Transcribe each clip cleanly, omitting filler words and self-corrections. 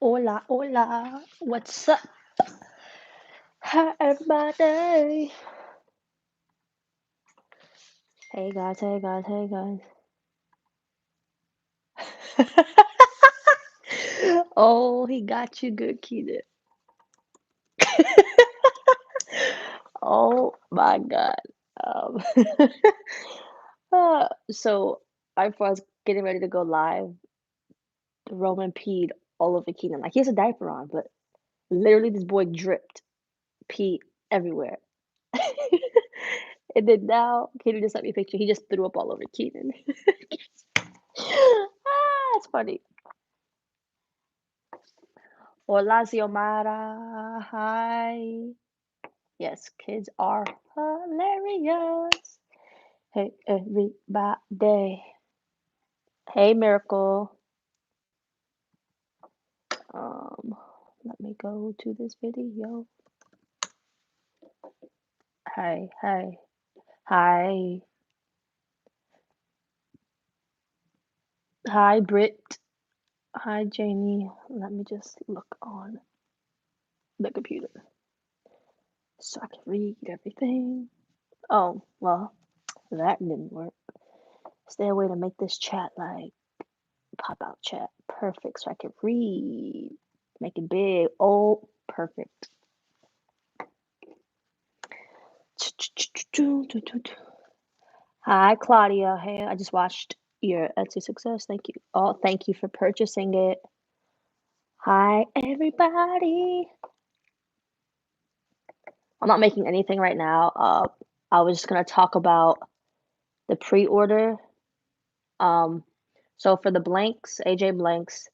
Hola, hola. What's up? Hi, everybody. Hey, guys. Hey, guys. Hey, guys. Oh, he got you good, Keita. Oh my God. Um, so I was getting ready to go live. Roman peed all over Keenan. Like he has a diaper on, but literally this boy dripped pee everywhere. And then now Keenan just sent me a picture. He just threw up all over Keenan. It's funny. Hola, Xiomara. Hi. Yes, kids are hilarious. Hey, everybody. Hey, Miracle. Um, Let me go to this video. Hi, hi, hi, hi, Britt. Hi, Jamie. Let me just look on the computer so I can read everything. Oh, well, that didn't work. Is there a way to make this chat like pop out chat? Perfect, so I can read. Make it big. Oh, perfect. Hi, Claudia. Hey, I just watched your Etsy success. Thank you. Oh, thank you for purchasing it. Hi, everybody. I'm not making anything right now. I was just gonna talk about the pre-order. So for the blanks, AJ Blanks,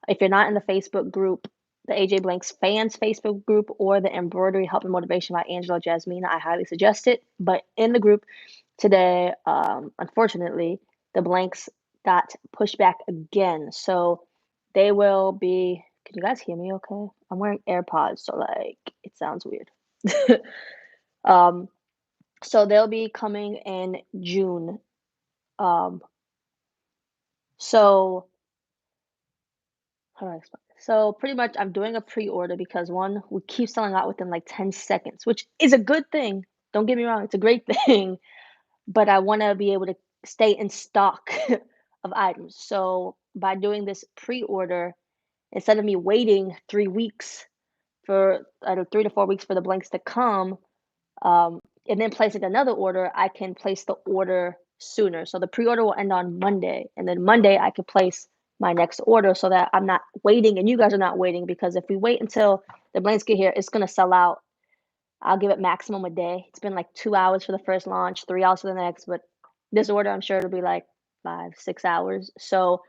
if you're not in the Facebook group, the AJ Blanks fans Facebook group or the Embroidery Help and Motivation by Angela Jasmina, I highly suggest it. But in the group today, unfortunately, the blanks got pushed back again. So they will be, can you guys hear me okay? I'm wearing AirPods, so like it sounds weird. um, so they'll be coming in June. Um, so how do I explain? So pretty much I'm doing a pre-order because one, we keep selling out within like 10 seconds, which is a good thing. Don't get me wrong, it's a great thing, but I want to be able to stay in stock of items. So by doing this pre-order, instead of me waiting 3 weeks for 3 to 4 weeks for the blanks to come, and then placing another order, I can place the order sooner. So the pre-order will end on Monday, and then Monday I could place my next order so that I'm not waiting and you guys are not waiting, because if we wait until the blanks get here, it's gonna sell out. I'll give it maximum a day. It's been like 2 hours for the first launch, 3 hours for the next, but this order I'm sure it'll be like 5, 6 hours. So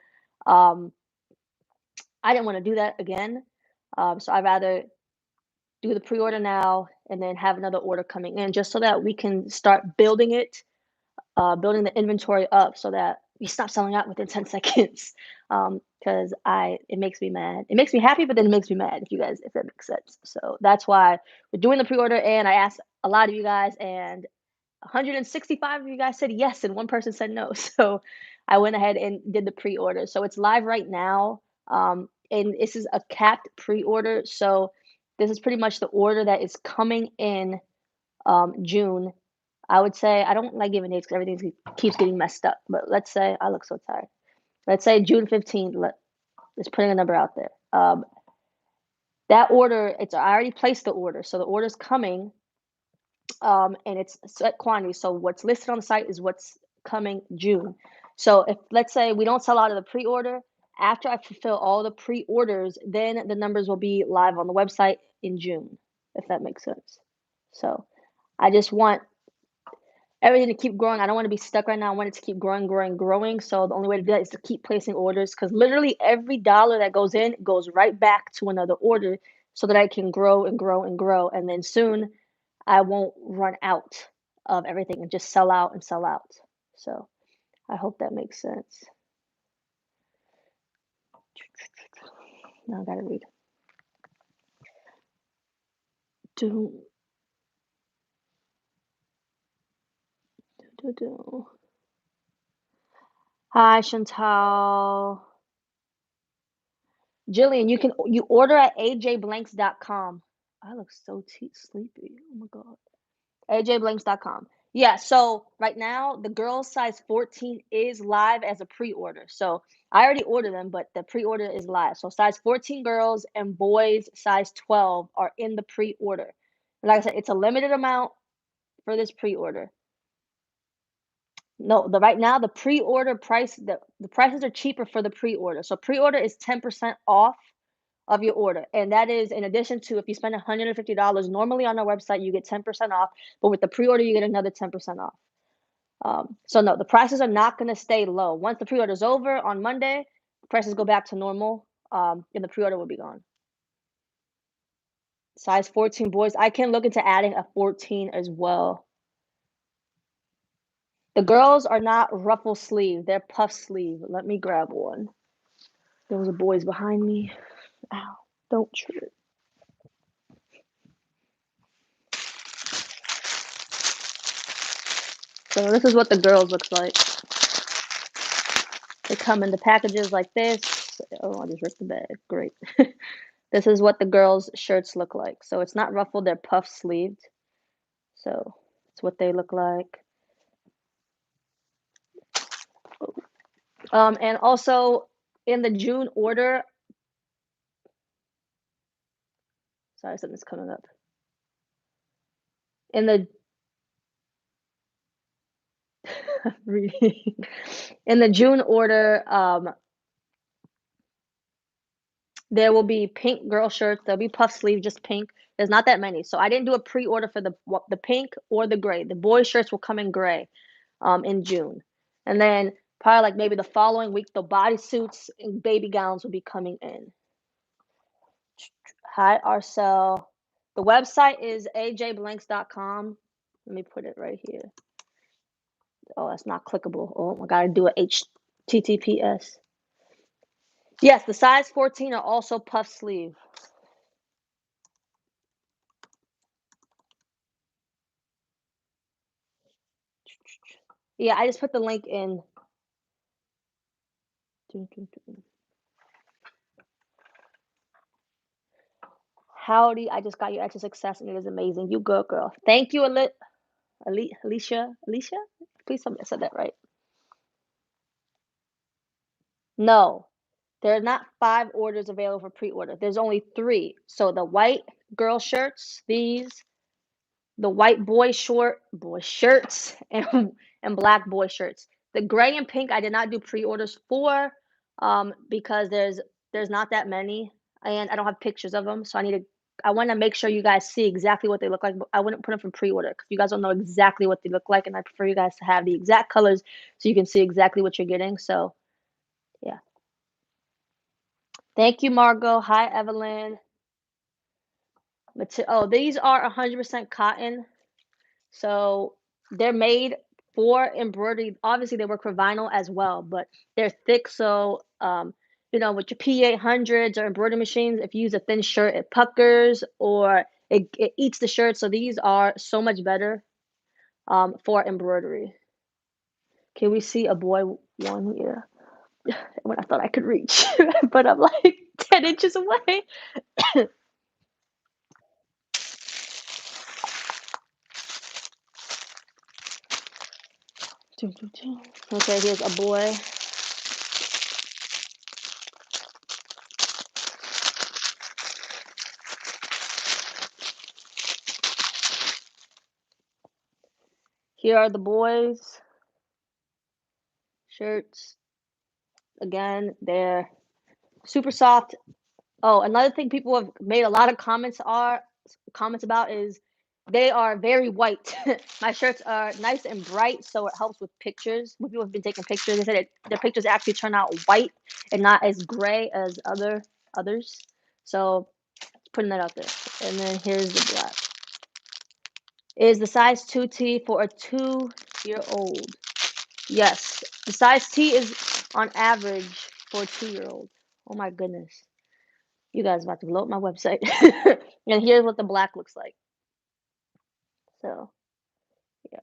um, I didn't want to do that again. So I'd rather do the pre-order now and then have another order coming in just so that we can start building it, building the inventory up so that we stop selling out within 10 seconds. Because it makes me mad. It makes me happy, but then it makes me mad if that makes sense. So that's why we're doing the pre-order, and I asked a lot of you guys, and 165 of you guys said yes, and one person said no. So I went ahead and did the pre-order. So it's live right now. And this is a capped pre-order. So this is pretty much the order that is coming in June. I would say I don't like giving dates because everything keeps getting messed up. But let's say I look so tired. Let's say June 15th. Let's putting a number out there. That order, I already placed the order, so the order's coming, and it's set quantity. So what's listed on the site is what's coming June. So if let's say we don't sell out of the pre-order, after I fulfill all the pre-orders, then the numbers will be live on the website in June, if that makes sense. So I just want everything to keep growing. I don't want to be stuck right now. I want it to keep growing, growing, growing. So the only way to do that is to keep placing orders, because literally every dollar that goes in goes right back to another order so that I can grow and grow and grow. And then soon I won't run out of everything and just sell out and sell out. So I hope that makes sense. Now I gotta read. Do, do. Hi, Chantal. Jillian, you order at ajblanks.com. I look so sleepy. Oh my god. ajblanks.com. Yeah, so right now the girls size 14 is live as a pre-order. So I already ordered them, but the pre-order is live. So size 14 girls and boys size 12 are in the pre-order. And like I said, it's a limited amount for this pre-order. No, the right now the pre-order price the prices are cheaper for the pre-order. So pre-order is 10% off of your order. And that is in addition to if you spend $150 normally on our website, you get 10% off, but with the pre-order you get another 10% off. So no, the prices are not going to stay low. Once the pre-order is over on Monday, prices go back to normal, and the pre-order will be gone. Size 14 boys. I can look into adding a 14 as well. The girls are not ruffle sleeve. They're puff sleeve. Let me grab one. Those are boys behind me. Ow, don't trip. So this is what the girls looks like. They come in the packages like this. Oh, I just ripped the bag. Great. This is what the girls' shirts look like. So it's not ruffled, they're puff sleeved. So it's what they look like. And also in the June order, sorry, something's coming up. In the in the June order, there will be pink girl shirts. There'll be puff sleeve, just pink. There's not that many, so I didn't do a pre-order for the pink or the gray. The boys' shirts will come in gray, in June, and then probably like maybe the following week, the bodysuits and baby gowns will be coming in. Hi, Arcel. The website is ajblanks.com. Let me put it right here. Oh, that's not clickable. Oh, I gotta do a HTTPS. Yes, the size 14 are also puff sleeve. Yeah, I just put the link in. Howdy, I just got your extra success and it is amazing. You good, girl. Thank you, Alicia. Alicia? Please tell me I said that right. No, there are not 5 orders available for pre-order. There's only 3. So the white girl shirts, these, the white boy shirts, and black boy shirts. The gray and pink I did not do pre-orders for, because there's not that many, and I don't have pictures of them. So I want to make sure you guys see exactly what they look like. But I wouldn't put them for pre-order because you guys don't know exactly what they look like, and I prefer you guys to have the exact colors so you can see exactly what you're getting. So yeah. Thank you, Margot. Hi, Evelyn. Oh, these are 100% cotton. So they're made for embroidery. Obviously, they work for vinyl as well, but they're thick. So, with your P800s or embroidery machines, if you use a thin shirt, it puckers or it eats the shirt. So these are so much better for embroidery. Can we see a boy one here? When I thought I could reach, but I'm like 10 inches away. Okay, here's a boy. Here are the boys' shirts. Again, they're super soft. Oh, another thing people have made a lot of comments about is they are very white. My shirts are nice and bright, so it helps with pictures. When people have been taking pictures, they said their pictures actually turn out white and not as gray as others. So putting that out there. And then here's the black. Is the size 2T for a 2-year-old? Yes, the size T is on average for a 2-year-old. Oh my goodness. You guys about to blow up my website. And here's what the black looks like. So yeah.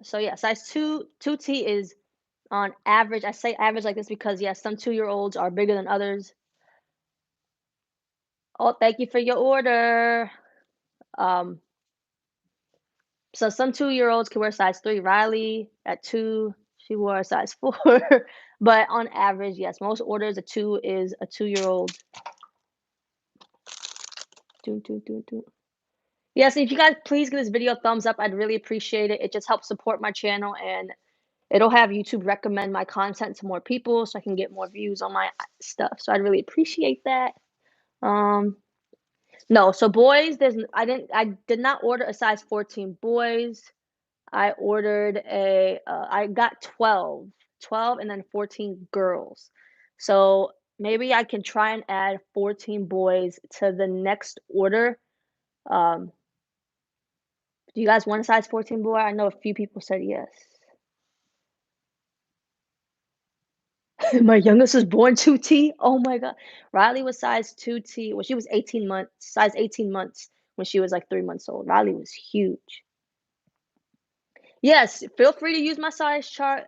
So yeah, size 2T is On average, I say average like this because, yes, some two-year-olds are bigger than others. Oh, thank you for your order. Um, so some two-year-olds can wear size 3. Riley at 2, she wore a size 4. But on average, yes, most orders, a 2 is a two-year-old. Do, do, do, do. Yes, if you guys please give this video a thumbs up, I'd really appreciate it. It just helps support my channel and it'll have YouTube recommend my content to more people so I can get more views on my stuff. So I'd really appreciate that. Um, no, so boys, I did not order a size 14 boys. I ordered I got 12 and then 14 girls. So maybe I can try and add 14 boys to the next order. Um, do you guys want a size 14 boy? I know a few people said yes. My youngest was born 2T. Oh my god. Riley was size 2T. Well, she was 18 months, size 18 months when she was like 3 months old. Riley was huge. Yes, feel free to use my size chart.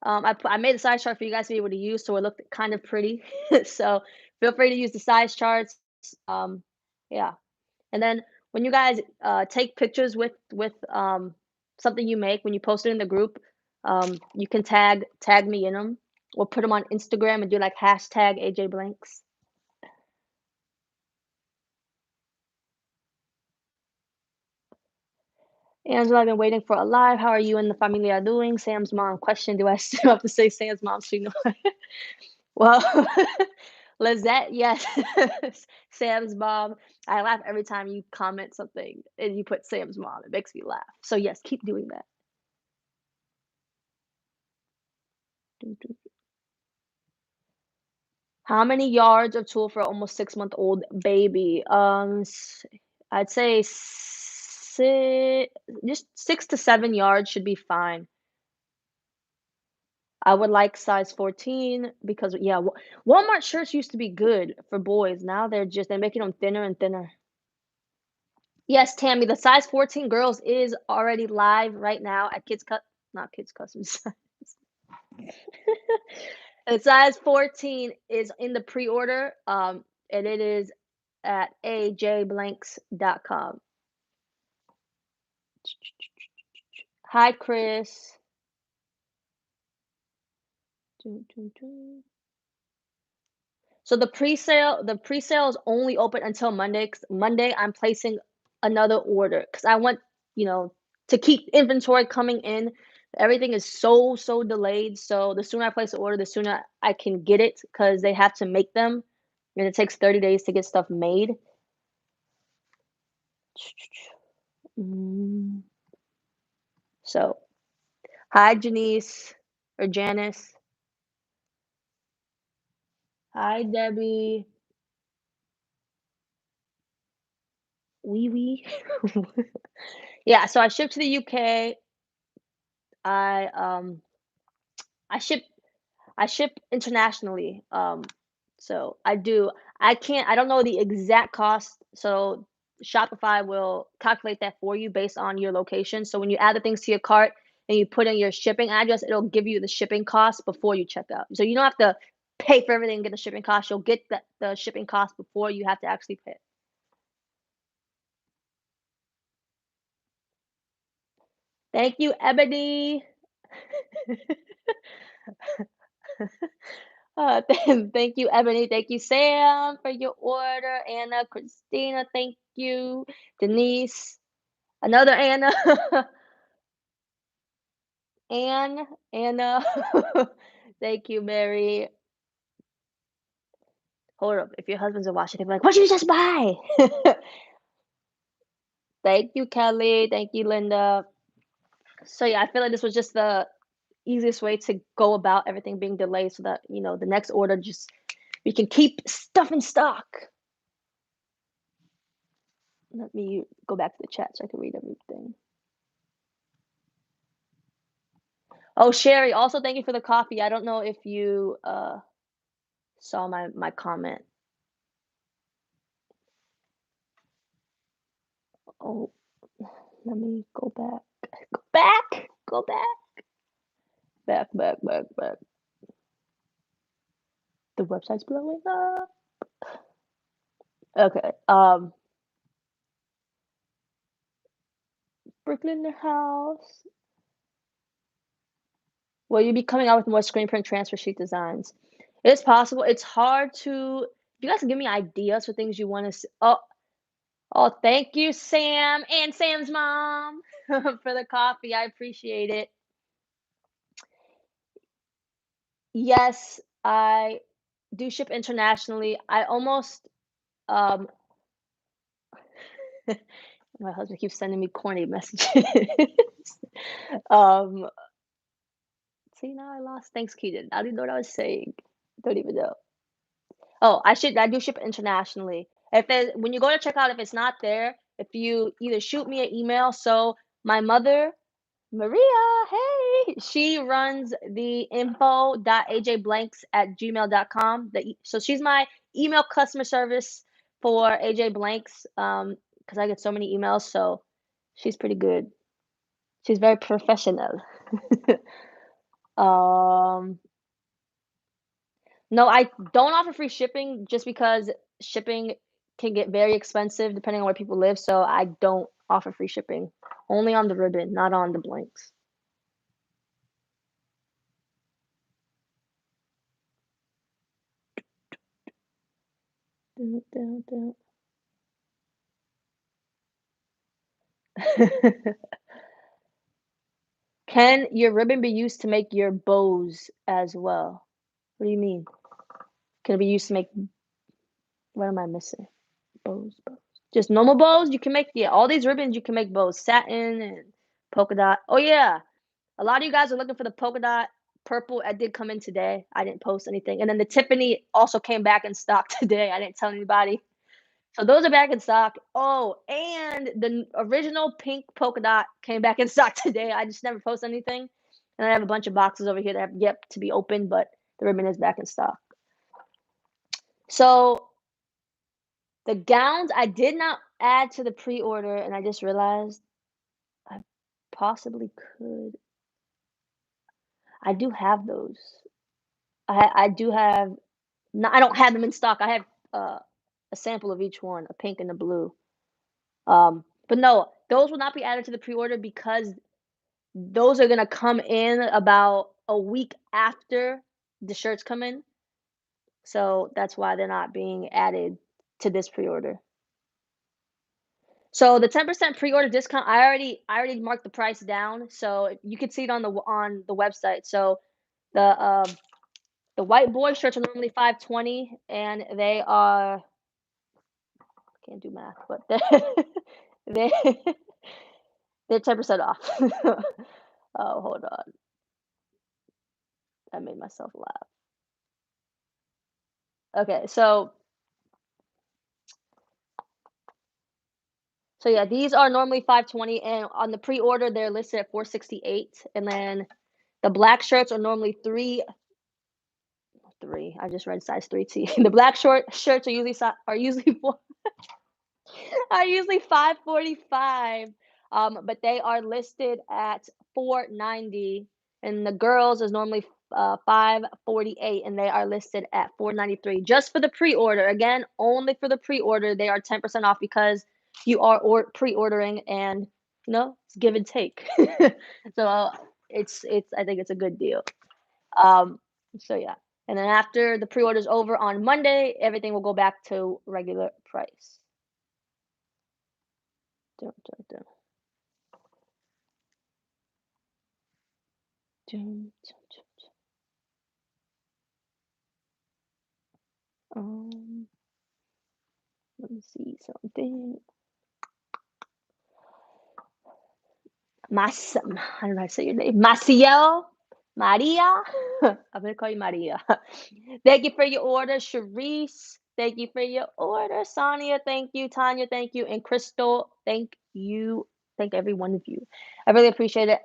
I made a size chart for you guys to be able to use, so it looked kind of pretty. So feel free to use the size charts. Um, yeah, and then when you guys take pictures with something you make, when you post it in the group, you can tag me in them, or put them on Instagram and do like hashtag AJ Blanks. Angela, I've been waiting for a live. How are you and the familia doing? Sam's mom question. Do I still have to say Sam's mom? She know. Well, Lizette, yes. Sam's mom. I laugh every time you comment something and you put Sam's mom. It makes me laugh. So yes, keep doing that. How many yards of tulle for an almost 6-month-old baby? I'd say just 6 to 7 yards should be fine. I would like size 14 because yeah, Walmart shirts used to be good for boys. Now they're making them thinner and thinner. Yes, Tammy, the size 14 girls is already live right now at Kids Cut, not Kids Custom Size. The size 14 is in the pre-order, and it is at ajblanks.com. Hi, Chris. Dun, dun, dun. So the pre-sale is only open until Monday. 'Cause Monday I'm placing another order because I want, you know, to keep inventory coming in. Everything is so delayed. So the sooner I place the order, the sooner I can get it because they have to make them, and it takes 30 days to get stuff made. Mm. So hi Janice or Janice. Hi Debbie. Wee wee. Yeah, so I shipped to the UK. I I ship I ship internationally. So I don't know the exact cost. So Shopify will calculate that for you based on your location. So when you add the things to your cart and you put in your shipping address, it'll give you the shipping cost before you check out. So you don't have to pay for everything and get the shipping cost. You'll get the shipping cost before you have to actually pay. Thank you, Ebony. Thank you, Ebony. Thank you, Sam, for your order. Anna, Christina, thank you. Denise, another Anna. Anna. Thank you, Mary. Hold up. If your husband's in Washington, be like, what did you just buy? Thank you, Kelly. Thank you, Linda. So yeah, I feel like this was just the easiest way to go about everything being delayed so that, the next order just we can keep stuff in stock. Let me go back to the chat so I can read everything. Oh, Sherry, also thank you for the coffee. I don't know if you saw my comment. Oh, let me go back. Go back. Go back. Back. The website's blowing up. Okay. Brooklyn in the house. Will you be coming out with more screen print transfer sheet designs? It's possible. It's hard to. You guys can give me ideas for things you want to see. Oh, thank you, Sam and Sam's mom for the coffee. I appreciate it. Yes, I do ship internationally. I almost um my husband keeps sending me corny messages. um See, now I lost. Thanks, Keaton. I don't even know what I was saying. Don't even know. Oh, I do ship internationally. If it when you go to check out, if it's not there, if you either shoot me an email. So my mother, Maria, hey, she runs the info.ajblanks@gmail.com. So she's my email customer service for AJ Blanks. Because I get so many emails, so she's pretty good. She's very professional. um No, I don't offer free shipping just because shipping can get very expensive depending on where people live, so I don't offer free shipping. Only on the ribbon, not on the blanks. Dun, dun, dun. Can your ribbon be used to make your bows as well? What do you mean? Can it be used to make what am I missing? Bows. Just normal bows? You can make, yeah, all these ribbons you can make bows. Satin and polka dot. Oh yeah. A lot of you guys are looking for the polka dot purple. I did come in today. I didn't post anything. And then the Tiffany also came back in stock today. I didn't tell anybody. So those are back in stock. Oh, and the original pink polka dot came back in stock today. I just never post anything. And I have a bunch of boxes over here that have yet to be opened, but the ribbon is back in stock. So the gowns I did not add to the pre-order, and I just realized I possibly could. I do have those. I do have. No, I don't have them in stock. I have a sample of each one, a pink and a blue. But no, those will not be added to the pre-order because those are gonna come in about a week after the shirts come in. So that's why they're not being added to this pre-order. So the 10% pre-order discount, I already marked the price down, so you could see it on the website. So the white boy shirts are normally 520, and they are can't do math, but they they're 10% off. Oh, hold on. I made myself laugh. Okay, so yeah, these are normally 520, and on the pre-order they're listed at 468, and then the black shirts are normally three. I just read size 3T. The black shirts are usually are usually 545, but they are listed at 490, and the girls is normally 548, and they are listed at 493 just for the pre-order. Again, only for the pre-order, they are 10% off because you are pre-ordering, and it's give and take. So it's I think it's a good deal. Um, so yeah, and then after the pre-order is over on Monday, everything will go back to regular price. Dun, dun, dun. Dun, dun, dun. Let me see something. I don't know how to say your name. Maciel? Maria? I'm gonna call you Maria. Thank you for your order, Sharice. Thank you for your order, Sonia. Thank you, Tanya. Thank you, and Crystal. Thank you. Thank every one of you. I really appreciate it.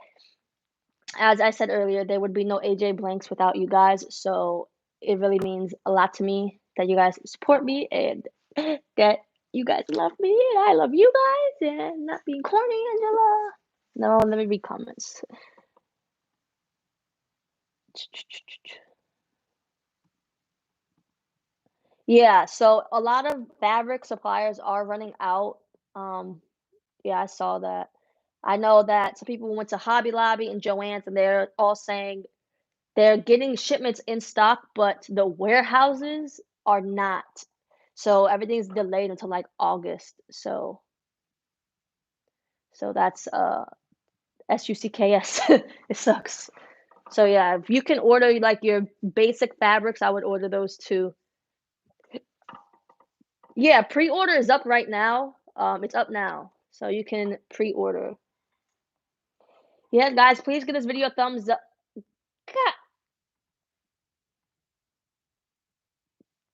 As I said earlier, there would be no AJ Blanks without you guys. So it really means a lot to me that you guys support me and that you guys love me and I love you guys and not being corny, Angela. No, let me read comments. Yeah, so a lot of fabric suppliers are running out. Um, yeah, I saw that. I know that some people went to Hobby Lobby and Joann's, and they're all saying they're getting shipments in stock, but the warehouses are not. So everything's delayed until like August. So that's SUCKS. It sucks. So yeah, if you can order like your basic fabrics, I would order those too. Yeah, pre-order is up right now. It's up now, so you can pre-order. Yeah, guys, please give this video a thumbs up. God,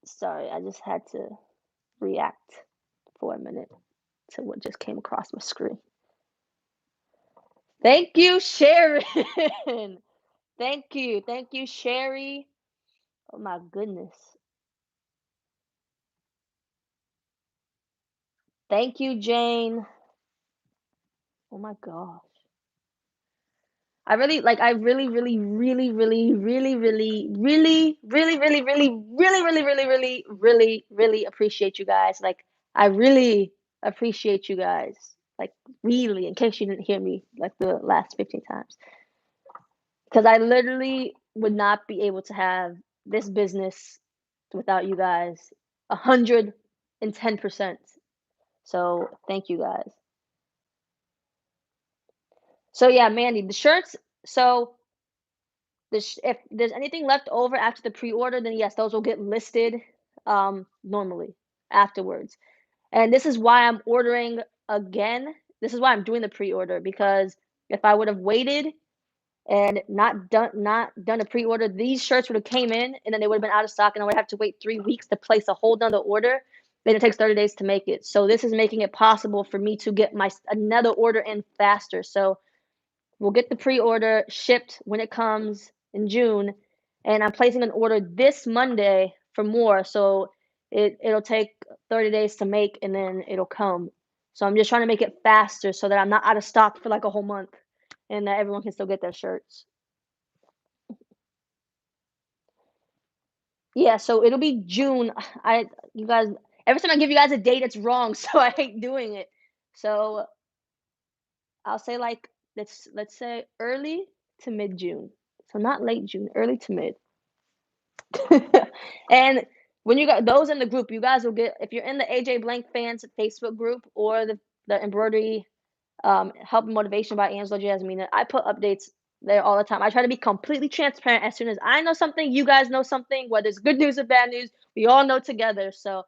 sorry, I just had to react for a minute to what just came across my screen. Thank you, Sharon. Thank you, Sherry. Oh my goodness. Thank you, Jane. Oh my gosh. I really, really, really, really, really, really, really, really, really, really, really, really, really, really, really, really appreciate you guys. Like, I really appreciate you guys. Like, really, in case you didn't hear me like the last 15 times. Because I literally would not be able to have this business without you guys. 110%. So thank you guys. So yeah, Mandy, the shirts. So if there's anything left over after the pre-order, then yes, those will get listed normally afterwards. And this is why I'm ordering again. This is why I'm doing the pre-order, because if I would have waited and not done a pre-order, these shirts would have came in and then they would have been out of stock, and I would have to wait 3 weeks to place a whole nother order. Then it takes 30 days to make it. So this is making it possible for me to get my another order in faster. So we'll get the pre-order shipped when it comes in June, and I'm placing an order this Monday for more. So it'll take 30 days to make, and then it'll come. So I'm just trying to make it faster so that I'm not out of stock for like a whole month, and that everyone can still get their shirts. Yeah, so it'll be June. I you guys every time I give you guys a date, it's wrong, so I hate doing it. So I'll say like let's say early to mid June. So not late June, early to mid. And when you got those in the group, you guys will get, if you're in the AJ Blank fans Facebook group or the embroidery help and motivation by Angela Jasmina, I put updates there all the time. I try to be completely transparent. As soon as I know something, you guys know something, whether it's good news or bad news, we all know together. So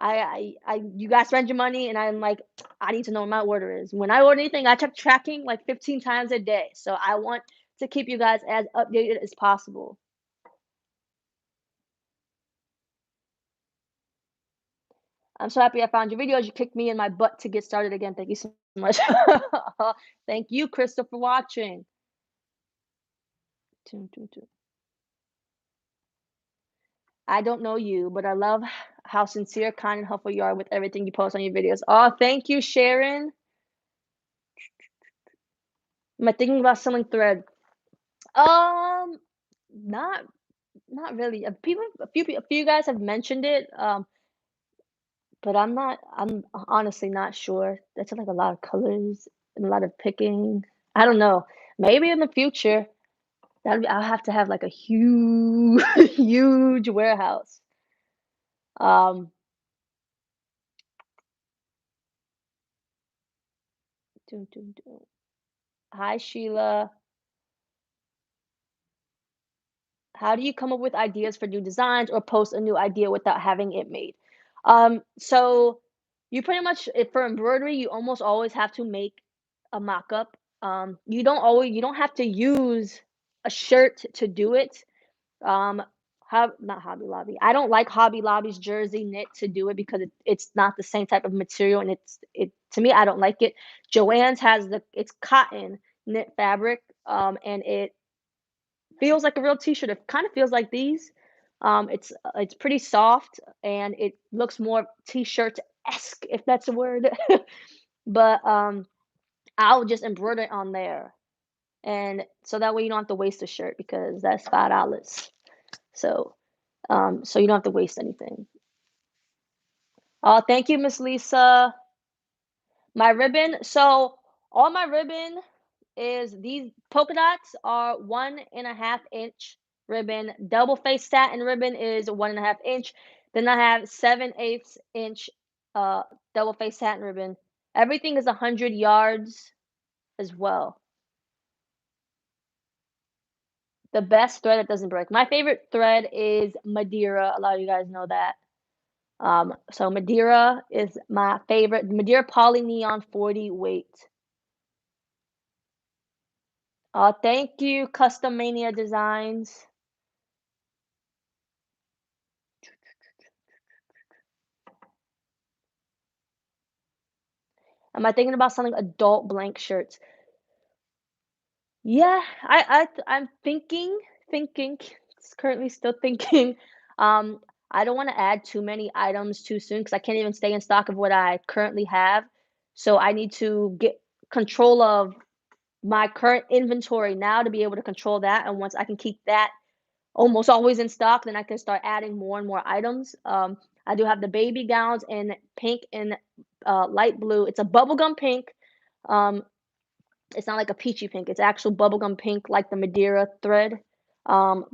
you guys spend your money, and I'm like, I need to know what my order is. When I order anything, I check tracking like 15 times a day. So I want to keep you guys as updated as possible. I'm so happy I found your videos. You kicked me in my butt to get started again. Thank you so much. Thank you, Crystal, for watching. Toon, toon, toon. I don't know you, but I love how sincere, kind, and helpful you are with everything you post on your videos. Oh, thank you, Sharon. Am I thinking about selling thread? Um, not not really. A few guys have mentioned it. But I'm honestly not sure. That's like a lot of colors and a lot of picking. I don't know. Maybe in the future. I'll have to have like a huge, huge warehouse. Um, dun, dun, dun. Hi, Sheila. How do you come up with ideas for new designs or post a new idea without having it made? So you pretty much, for embroidery, you almost always have to make a mock-up. You don't have to use a shirt to do it. Um, not Hobby Lobby. I don't like Hobby Lobby's jersey knit to do it because it's not the same type of material, and it to me, I don't like it. Joann's has it's cotton knit fabric, and it feels like a real t-shirt. It kind of feels like these. It's pretty soft, and it looks more t-shirt-esque, if that's a word. But I'll just embroider it on there. and so that way you don't have to waste a shirt because that's $5. So, so you don't have to waste anything. Oh, thank you, Miss Lisa. My ribbon. So all my ribbon is these polka dots are 1.5 inch ribbon. Double face satin ribbon is 1.5 inch. Then I have 7/8 inch uh double face satin ribbon. Everything is 100 yards as well. The best thread that doesn't break. My favorite thread is Madeira. A lot of you guys know that. So Madeira is my favorite. Madeira Poly Neon 40 weight. Thank you, Custom Mania Designs. Am I thinking about selling adult blank shirts? Yeah, I'm thinking, currently still thinking. Um, I don't want to add too many items too soon because I can't even stay in stock of what I currently have. So I need to get control of my current inventory now to be able to control that. And once I can keep that almost always in stock, then I can start adding more and more items. I do have the baby gowns in pink and light blue. It's a bubblegum pink. Um, it's not like a peachy pink. It's actual bubblegum pink, like the Madeira thread.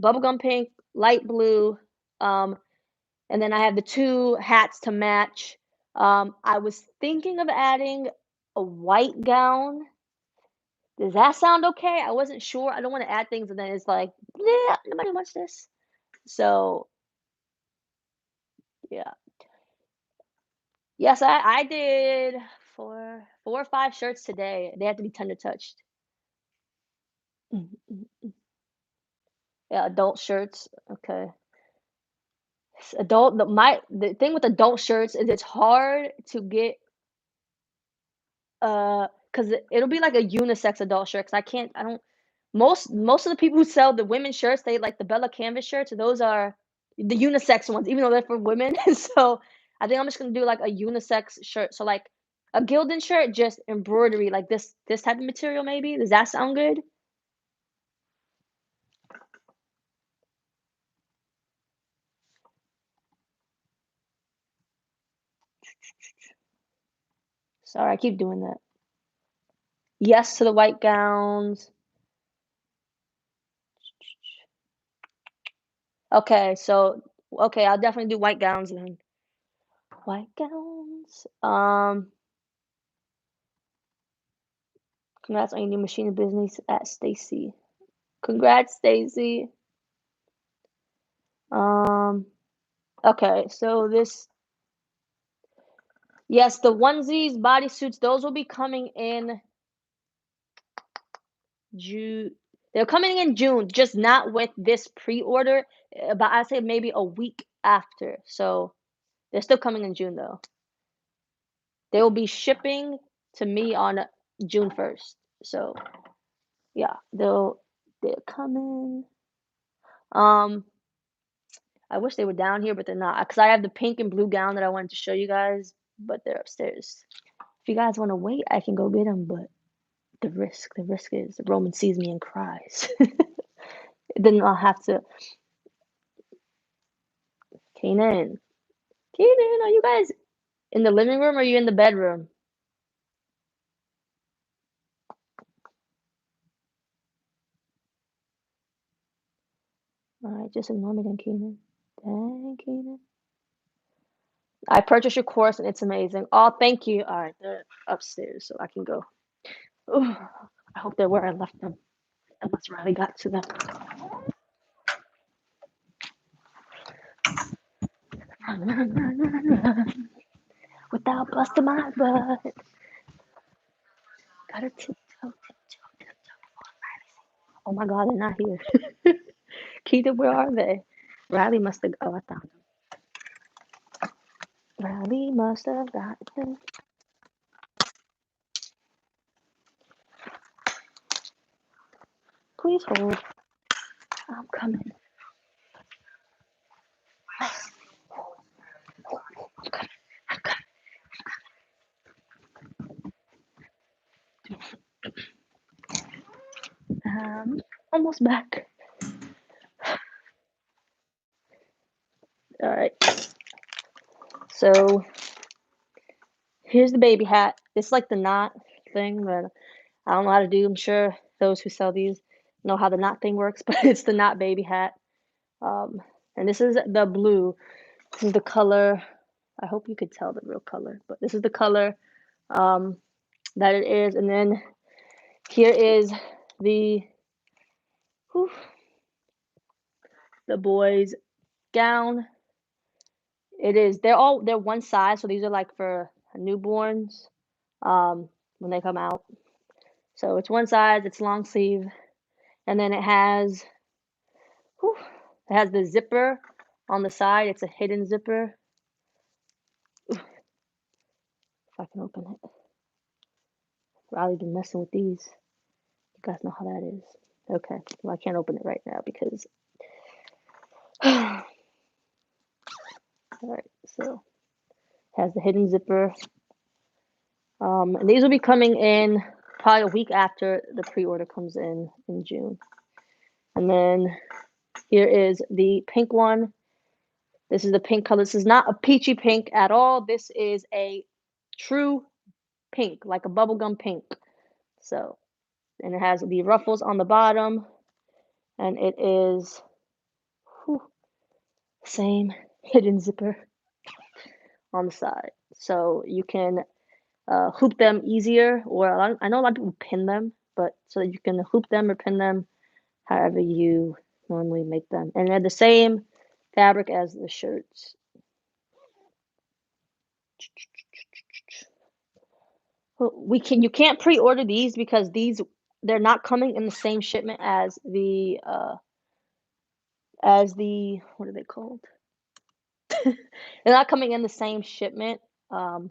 Bubblegum pink, light blue, um, and then I have the two hats to match. I was thinking of adding a white gown. Does that sound okay? I wasn't sure. I don't want to add things and then it's like, yeah, nobody wants this. So yeah. Yes, I did four or five shirts today. They have to be tender touched. Mhm, mhm. Yeah, adult shirts. Okay. The thing with adult shirts is it's hard to get because it'll be like a unisex adult shirt. Cause I don't most of the people who sell the women's shirts, they like the Bella Canvas shirts, those are the unisex ones, even though they're for women. So I think I'm just gonna do like a unisex shirt. So like a Gildan shirt, just embroidery, like this type of material maybe. Does that sound good? Sorry, I keep doing that. Yes to the white gowns. Okay, so okay, I'll definitely do white gowns then. White gowns. Congrats on your new machine business at Stacy. Congrats, Stacy. Um, okay, so yes, the onesies, bodysuits, those will be coming in June. They're coming in June, just not with this pre-order, but I say maybe a week after. So they're still coming in June though. They will be shipping to me on June 1st. So yeah, they're coming. Um, I wish they were down here, but they're not. Cause I have the pink and blue gown that I wanted to show you guys, but they're upstairs. If you guys want to wait, I can go get them, but the risk is Roman sees me and cries. Then I'll have to. Kanan, Kanan, are you guys in the living room or are you in the bedroom? All right, just ignore me then, Kanan. Dang, Kanan. I purchased your course and it's amazing. Oh, thank you. All right, they're upstairs, so I can go. Ooh, I hope they're where I left them. Unless Riley got to them. Run, run, run, run, run. Without busting my butt. Gotta tiptoe, tiptoe, tiptoe before Riley. Oh my God, they're not here. Keita, where are they? Riley must have. Oh, I found them. Riley must have got them. Please hold. I'm coming. I'm coming. I'm coming. Almost back. All right. So here's the baby hat. It's like the knot thing, but I don't know how to do. I'm sure those who sell these know how the knot thing works, but it's the knot baby hat. Um, and this is the blue. This is the color. I hope you could tell the real color, but this is the color that it is. And then here is the whew, the boy's gown. They're one size, so these are like for newborns when they come out. So it's one size, it's long sleeve, and then whew, it has the zipper on the side. It's a hidden zipper. If I can open it. Riley been messing with these. You guys know how that is. Okay, well I can't open it right now because all right, so it has the hidden zipper. And these will be coming in probably a week after the pre-order comes in June. And then here is the pink one. This is the pink color. This is not a peachy pink at all. This is a true pink, like a bubblegum pink. So, and it has the ruffles on the bottom, and it is whew, same hidden zipper on the side. So you can hoop them easier, or I know a lot of people pin them, but so that you can hoop them or pin them however you normally make them. And they're the same fabric as the shirts. You can't pre-order these because they're not coming in the same shipment as the what are they called? They're not coming in the same shipment. Um,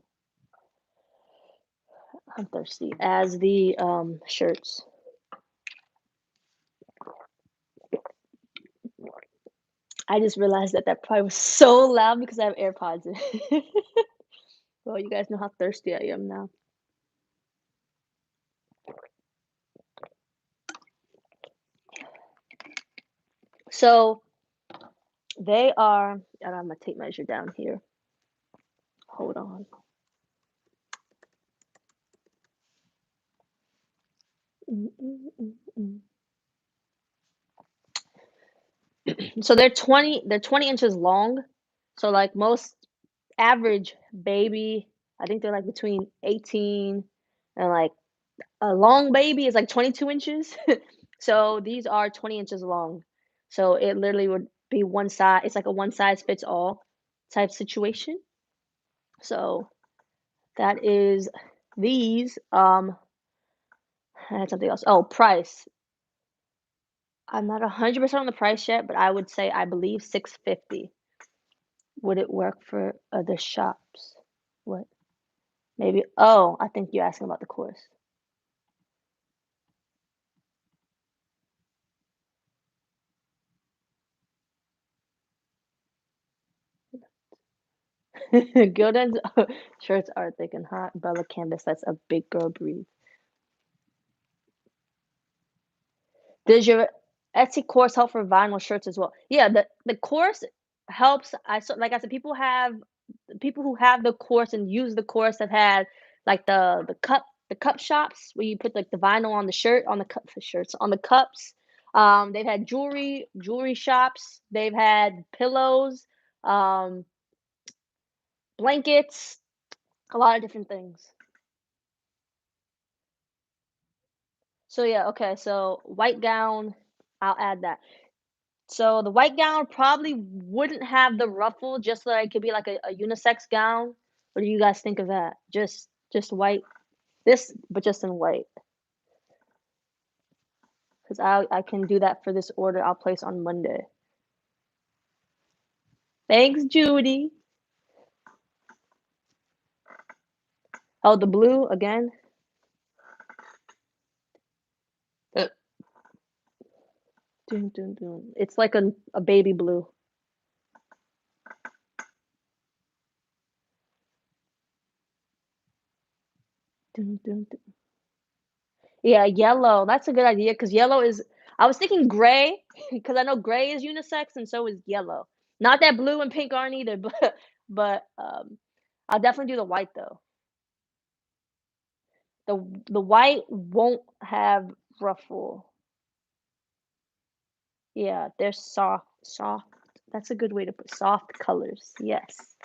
I'm thirsty as the shirts. I just realized that probably was so loud because I have AirPods in. Well, you guys know how thirsty I am now. So they are, and I'm gonna tape measure down here. Hold on. So they're 20 inches long. So like most average baby, I think they're like between 18 and like a long baby is like 22 inches. So these are 20 inches long. So it literally would be one size. It's like a one size fits all type situation. So that is these. I had something else. Oh, price. I'm not 100% on the price yet, but I would say I believe 650. Would it work for other shops? What? Maybe. Oh, I think you're asking about the course. Gildan's shirts are thick and hot. Bella Canvas, that's a big girl breathe. Does your Etsy course help for vinyl shirts as well? Yeah, the course helps. Like I said, people who have the course and use the course have had like the cup shops where you put like the vinyl on the shirt on the cup for shirts on the cups. They've had jewelry shops. They've had pillows, um, blankets, a lot of different things. So yeah, okay. So white gown, I'll add that. So the white gown probably wouldn't have the ruffle, just so it could be like a unisex gown. What do you guys think of that? Just white. This, but just in white. Because I can do that for this order I'll place on Monday. Thanks, Judy. Oh, the blue again. Uh, Dun, dun, dun. It's like a baby blue. Dun, dun, dun. Yeah, yellow. That's a good idea because yellow is. I was thinking gray because I know gray is unisex and so is yellow. Not that blue and pink aren't either, but I'll definitely do the white though. The white won't have ruffle. Yeah, they're soft. That's a good way to put soft colors. Yes.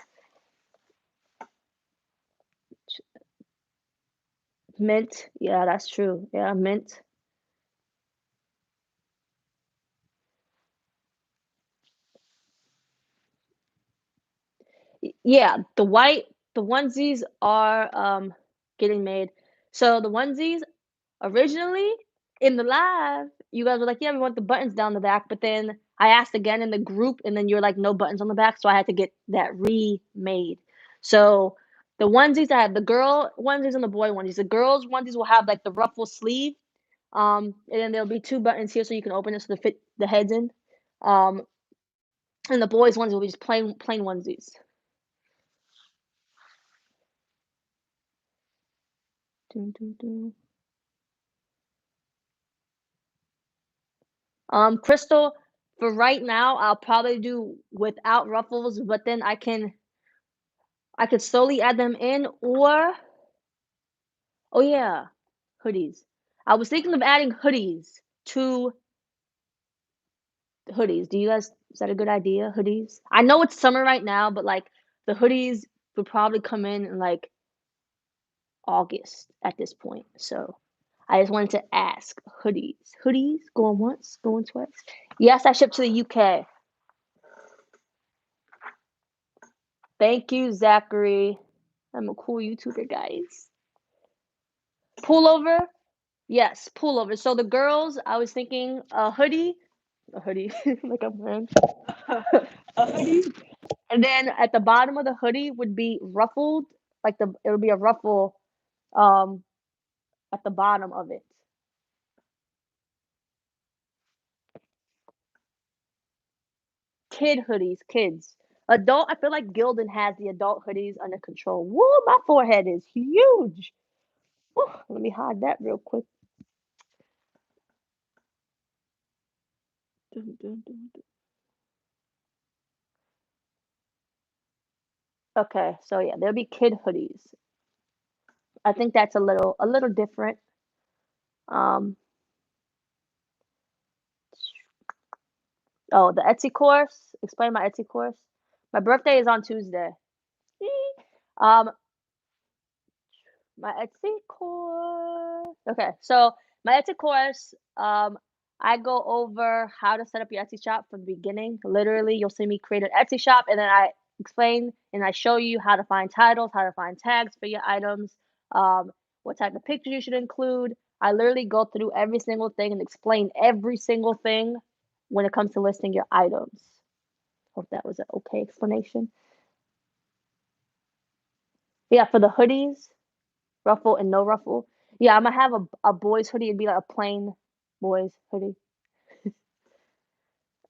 Mint. Yeah, that's true. Yeah, mint. Yeah, the onesies are getting made. So the onesies originally in the live, you guys were like, "Yeah, we want the buttons down the back," but then I asked again in the group, and then you're like, "No buttons on the back," so I had to get that remade. So the onesies I have the girl onesies and the boy onesies. The girls onesies will have like the ruffle sleeve, and then there'll be two buttons here so you can open it so to fit the heads in. Um, and the boys ones will be just plain onesies. Dun, dun, dun. Crystal, for right now, I'll probably do without ruffles, but then I could slowly add them in or oh yeah, hoodies. I was thinking of adding hoodies to hoodies. Do you guys is that a good idea? Hoodies? I know it's summer right now, but like the hoodies would probably come in like August at this point. So I just wanted to ask hoodies. Hoodies going once, going twice. Yes, I shipped to the UK. Thank you, Zachary. I'm a cool YouTuber, guys. Pullover? Yes, pullover. So the girls, I was thinking a hoodie, like I'm wearing a hoodie, and then at the bottom of the hoodie would be ruffled, like it would be a ruffle, um, at the bottom of it. Kid hoodies, kids. Adult, I feel like Gildan has the adult hoodies under control. Woo, my forehead is huge. Woo, let me hide that real quick. Dun, dun, dun, dun. Okay, so yeah, there'll be kid hoodies. I think that's a little different. Um, oh, the Etsy course. Explain my Etsy course. My birthday is on Tuesday. Um, my Etsy course. Okay, so my Etsy course, I go over how to set up your Etsy shop from the beginning. Literally, you'll see me create an Etsy shop, and then I explain and I show you how to find titles, how to find tags for your items, um, what type of pictures you should include. I literally go through every single thing and explain every single thing when it comes to listing your items. Hope that was an okay explanation. Yeah, for the hoodies, ruffle and no ruffle. Yeah, Imma have a boys hoodie, it'd be like a plain boys hoodie.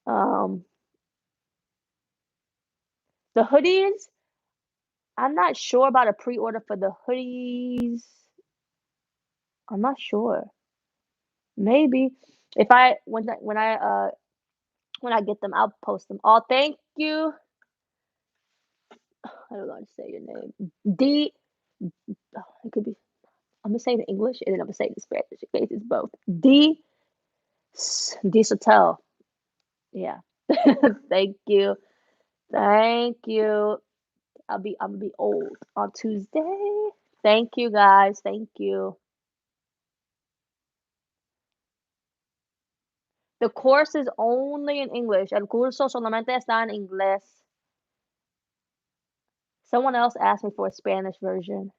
Um, the hoodies, I'm not sure about a pre-order for the hoodies. I'm not sure. Maybe if I when I get them, I'll post them. Oh, thank you. I don't know how to say your name. D. Oh, it could be. I'm gonna say it in English and then I'm gonna say it in Spanish in case it's both. D. Sotel. Yeah. Thank you. Thank you. I'm gonna be old on Tuesday. Thank you guys. Thank you. The course is only in English. El curso solamente está en inglés. Someone else asked me for a Spanish version.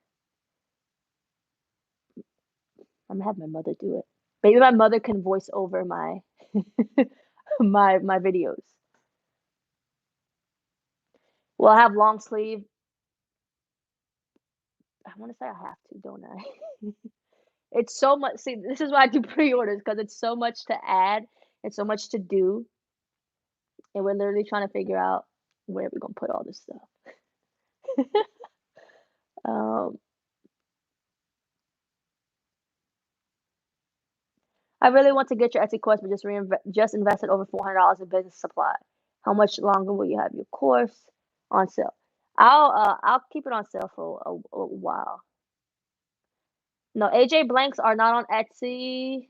I'm gonna have my mother do it. Maybe my mother can voice over my my videos. Well, I have long sleeve. I want to say I have to, don't I? It's so much. See, this is why I do pre-orders because it's so much to add and so much to do, and we're literally trying to figure out where we're gonna put all this stuff. Um, I really want to get your Etsy course, but just invested over $400 in business supply. How much longer will you have your course on sale? I'll keep it on sale for a while. No, AJ Blanks are not on Etsy.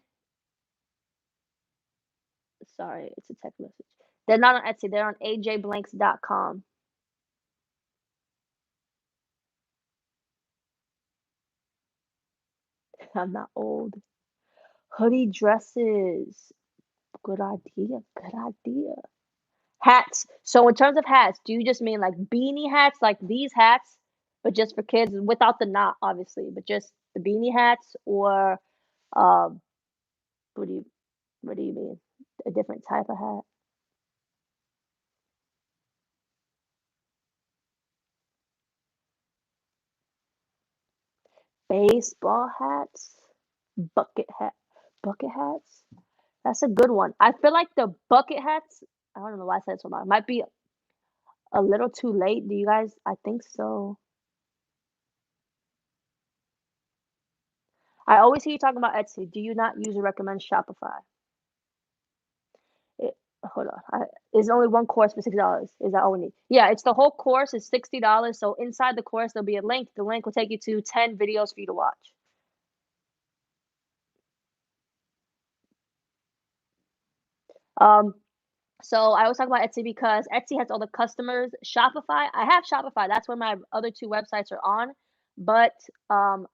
Sorry, it's a text message. They're not on Etsy. They're on ajblanks.com. I'm not old. Hoodie dresses. Good idea. Good idea. Hats. So in terms of hats, do you just mean like beanie hats, like these hats, but just for kids without the knot, obviously, but just the beanie hats, or um, what do you what do you mean? A different type of hat? Baseball hats, bucket hat, bucket hats. That's a good one. I feel like the bucket hats. I don't know why I said so loud. Might be a little too late. Do you guys? I think so. I always hear you talking about Etsy. Do you not use or recommend Shopify? It, hold on. Is only one course for $60. Is that all we need? Yeah, it's the whole course is $60. So inside the course there'll be a link. The link will take you to 10 videos for you to watch. Um, so I always talk about Etsy because Etsy has all the customers. Shopify, I have Shopify. That's where my other two websites are on. But um,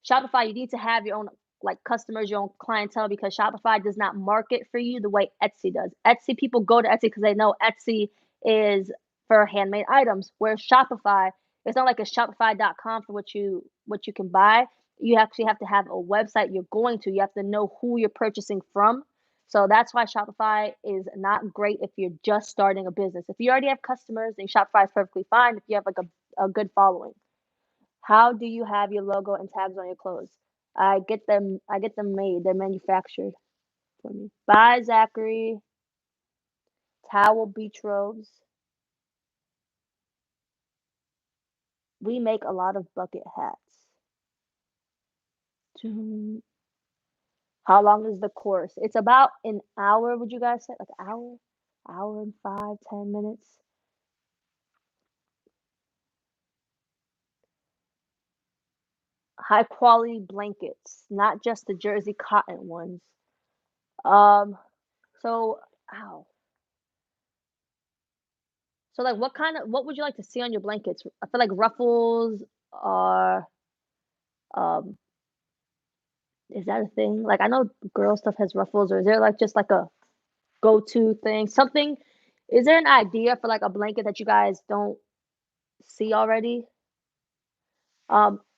Shopify, you need to have your own like customers, your own clientele because Shopify does not market for you the way Etsy does. Etsy people go to Etsy because they know Etsy is for handmade items, where Shopify, it's not like a Shopify.com for what you can buy. You actually have to have a website you're going to. You have to know who you're purchasing from. So that's why Shopify is not great if you're just starting a business. If you already have customers, then Shopify is perfectly fine if you have like a good following. How do you have your logo and tags on your clothes? I get them made. They're manufactured for me. Bye, Zachary. Towel beach robes. We make a lot of bucket hats. Hmm. How long is the course? It's about an hour, would you guys say? Like an hour? Hour and 5, 10 minutes. High quality blankets, not just the jersey cotton ones. Um, so ow. So like what would you like to see on your blankets? I feel like ruffles are um is that a thing? Like I know girl stuff has ruffles, or is there like just like a go-to thing? Something, is there an idea for like a blanket that you guys don't see already?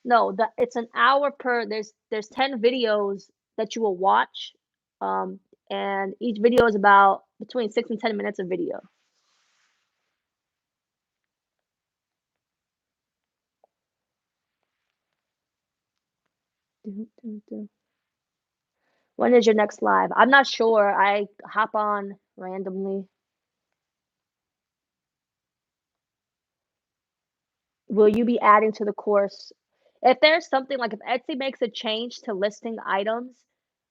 No, it's an hour per there's 10 videos that you will watch. Um and each video is about between 6 and 10 minutes of video. Dun, dun, dun. When is your next live? I'm not sure. I hop on randomly. Will you be adding to the course? If there's something like if Etsy makes a change to listing items,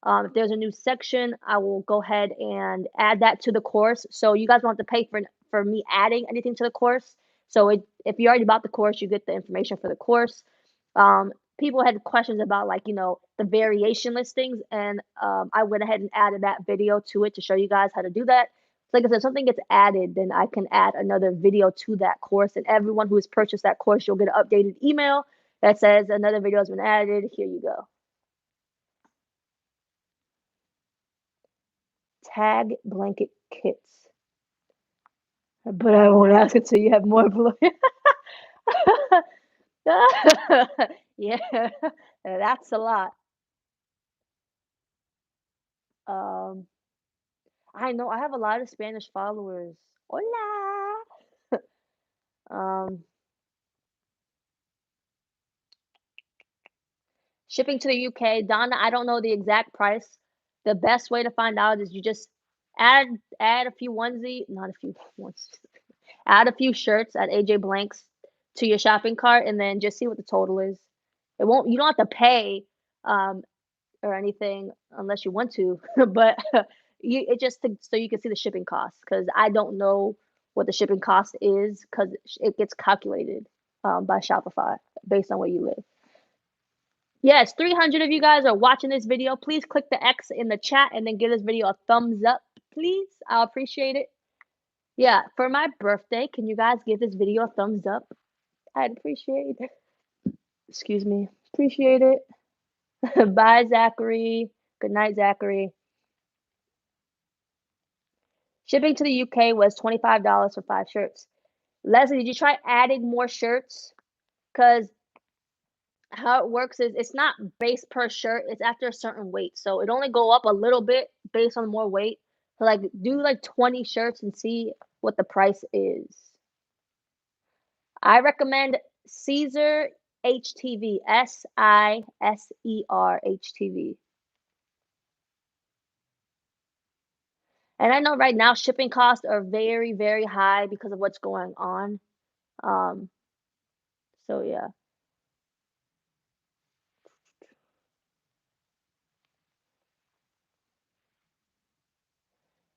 if there's a new section, I will go ahead and add that to the course. So you guys won't have to pay for me adding anything to the course. So if you already bought the course, you get the information for the course. People had questions about like the variation listings, and I went ahead and added that video to it to show you guys how to do that. Like I said, if something gets added, then I can add another video to that course, and everyone who has purchased that course, you'll get an updated email that says another video has been added. Here you go. Tag blanket kits. But I won't ask until you have more. Yeah, that's a lot. Um, I know I have a lot of Spanish followers. Hola. Um, Shipping to the UK, Donna, I don't know the exact price. The best way to find out is you just add add a few onesie, not a few ones, add a few shirts at AJ Blanks to your shopping cart, and then just see what the total is. It won't. You don't have to pay. Um, or anything unless you want to, but it just so you can see the shipping costs because I don't know what the shipping cost is because it gets calculated by Shopify based on where you live. Yes, 300 of you guys are watching this video. Please click the X in the chat and then give this video a thumbs up, please. I'll appreciate it. Yeah, for my birthday, can you guys give this video a thumbs up? I'd appreciate it. Excuse me. Appreciate it. Bye, Zachary. Good night, Zachary. Shipping to the UK was $25 for 5 shirts. Leslie, did you try adding more shirts? Because how it works is it's not based per shirt, it's after a certain weight. So it only go up a little bit based on more weight. So like do like 20 shirts and see what the price is. I recommend Caesar HTV. Siser HTV. And I know right now shipping costs are very, very high because of what's going on. Um, so yeah.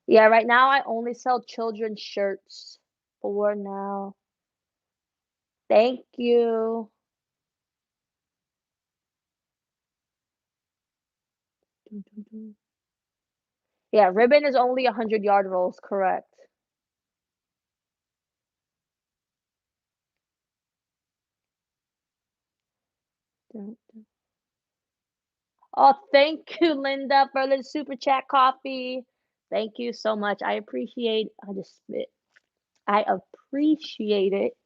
Yeah, right now I only sell children's shirts for now. Thank you. Yeah, ribbon is only 100-yard rolls, correct. Oh, thank you, Linda, for the super chat coffee. Thank you so much. I appreciate I just spit. I appreciate it.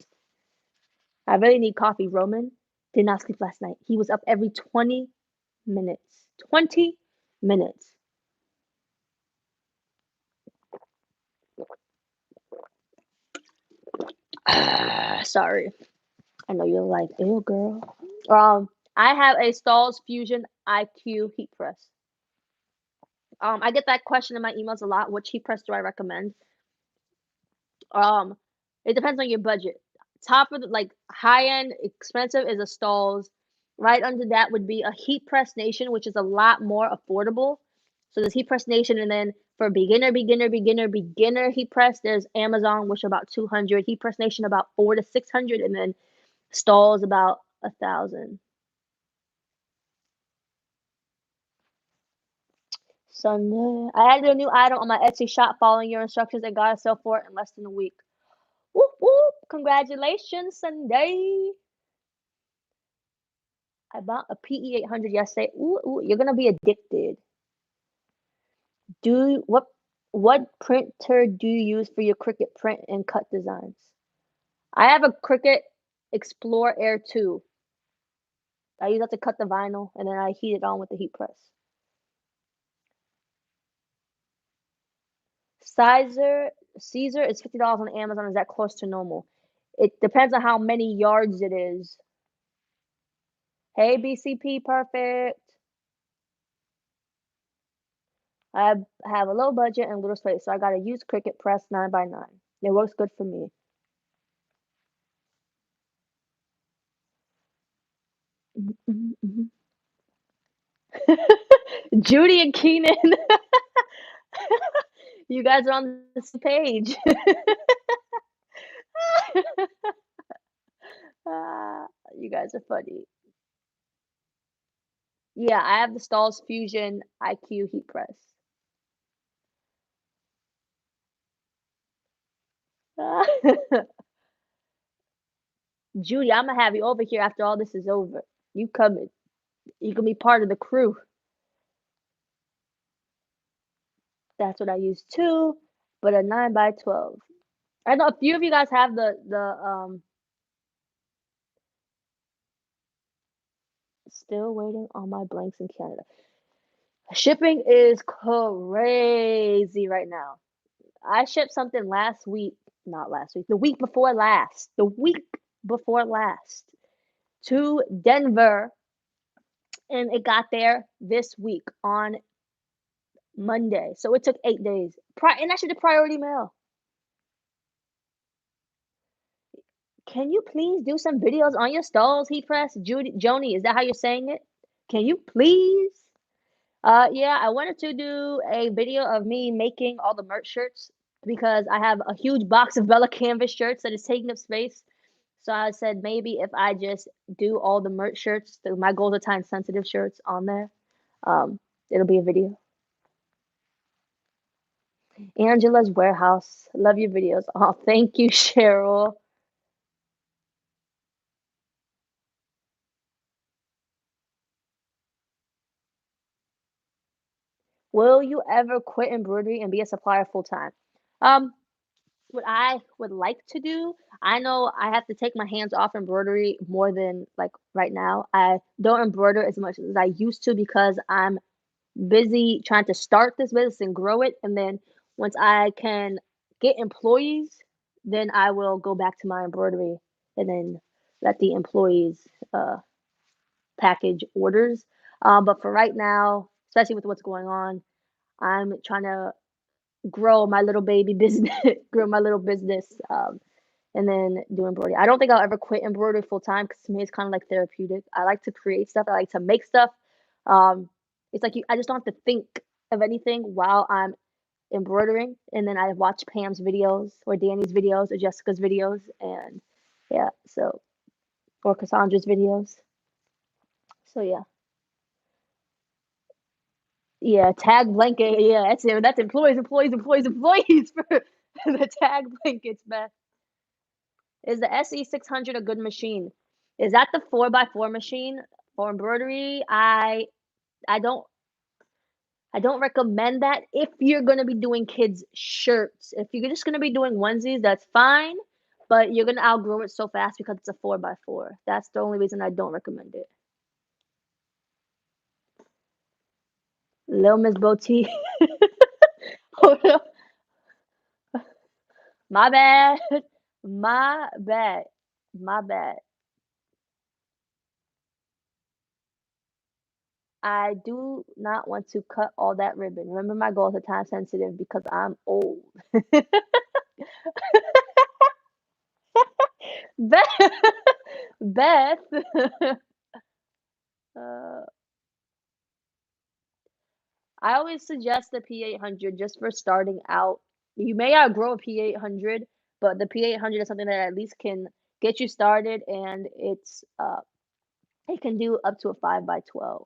I really need coffee. Roman did not sleep last night. He was up every 20 minutes. 20 minutes. Sorry. I know you're like, ew, girl. I have a Stalls Fusion IQ heat press. I get that question in my emails a lot. Which heat press do I recommend? Um, it depends on your budget. Top of the like high end, expensive is a Stalls. Right under that would be a Heat Press Nation, which is a lot more affordable. So there's Heat Press Nation, and then for beginner heat press, there's Amazon, which are about 200. Heat Press Nation about 400 to 600, and then Stalls about 1,000. Sunday. I added a new item on my Etsy shop following your instructions and got a sale for it in less than a week. Whoop whoop! Congratulations, Sunday. I bought a PE 800 yesterday. Ooh, ooh, you're gonna be addicted. Do what printer do you use for your Cricut print and cut designs? I have a Cricut Explore Air 2. I use that to cut the vinyl and then I heat it on with the heat press. Caesar is $50 on Amazon. Is that close to normal? It depends on how many yards it is. Hey, BCP, perfect. I have a low budget and little space, so I gotta use Cricut Press 9x9. It works good for me. Judy and Keenan, you guys are on the same page. Ah, you guys are funny. Yeah, I have the Stalls Fusion IQ heat press. Judy, I'm gonna have you over here after all this is over. You coming. You can be part of the crew. That's what I use too, but a 9x12. I know a few of you guys have the still waiting on my blanks in Canada. Shipping is crazy right now. I shipped something last week, not last week, the week before last, to Denver, and it got there this week on Monday. So it took 8 days. And I should have priority mail. Can you please do some videos on your Stalls heat press? Joni, is that how you're saying it? Can you please? Yeah, I wanted to do a video of me making all the merch shirts because I have a huge box of Bella canvas shirts that is taking up space. So I said maybe if I just do all the merch shirts, my goals are time sensitive shirts on there. Um, it'll be a video. Angela's Warehouse. Love your videos. Oh, thank you, Cheryl. Will you ever quit embroidery and be a supplier full time? Um, what I would like to do, I know I have to take my hands off embroidery more than like right now. I don't embroider as much as I used to because I'm busy trying to start this business and grow it. And then once I can get employees, then I will go back to my embroidery and then let the employees uh, package orders. But for right now, especially with what's going on, I'm trying to grow my little baby business, grow my little business, and then do embroidery. I don't think I'll ever quit embroidery full time because to me it's kind of like therapeutic. I like to create stuff. I like to make stuff. Um, it's like I just don't have to think of anything while I'm embroidering, and then I watch Pam's videos or Danny's videos or Jessica's videos, and yeah, so or Cassandra's videos. So yeah, yeah, tag blanket. Yeah, that's it. That's employees, employees, employees, employees for the tag blankets, man. Is the SE600 a good machine? Is that the 4x4 machine for embroidery? I don't recommend that if you're gonna be doing kids shirts. If you're just gonna be doing onesies, that's fine, but you're gonna outgrow it so fast because it's a 4x4. That's the only reason I don't recommend it. Lil Miss Boutique. Hold up. My bad. My bad. My bad. I do not want to cut all that ribbon. Remember, my goals are time sensitive because I'm old. Beth, Beth. uh, I always suggest the P800 just for starting out. You may outgrow a P800, but the P800 is something that at least can get you started, and it can do up to a 5x12.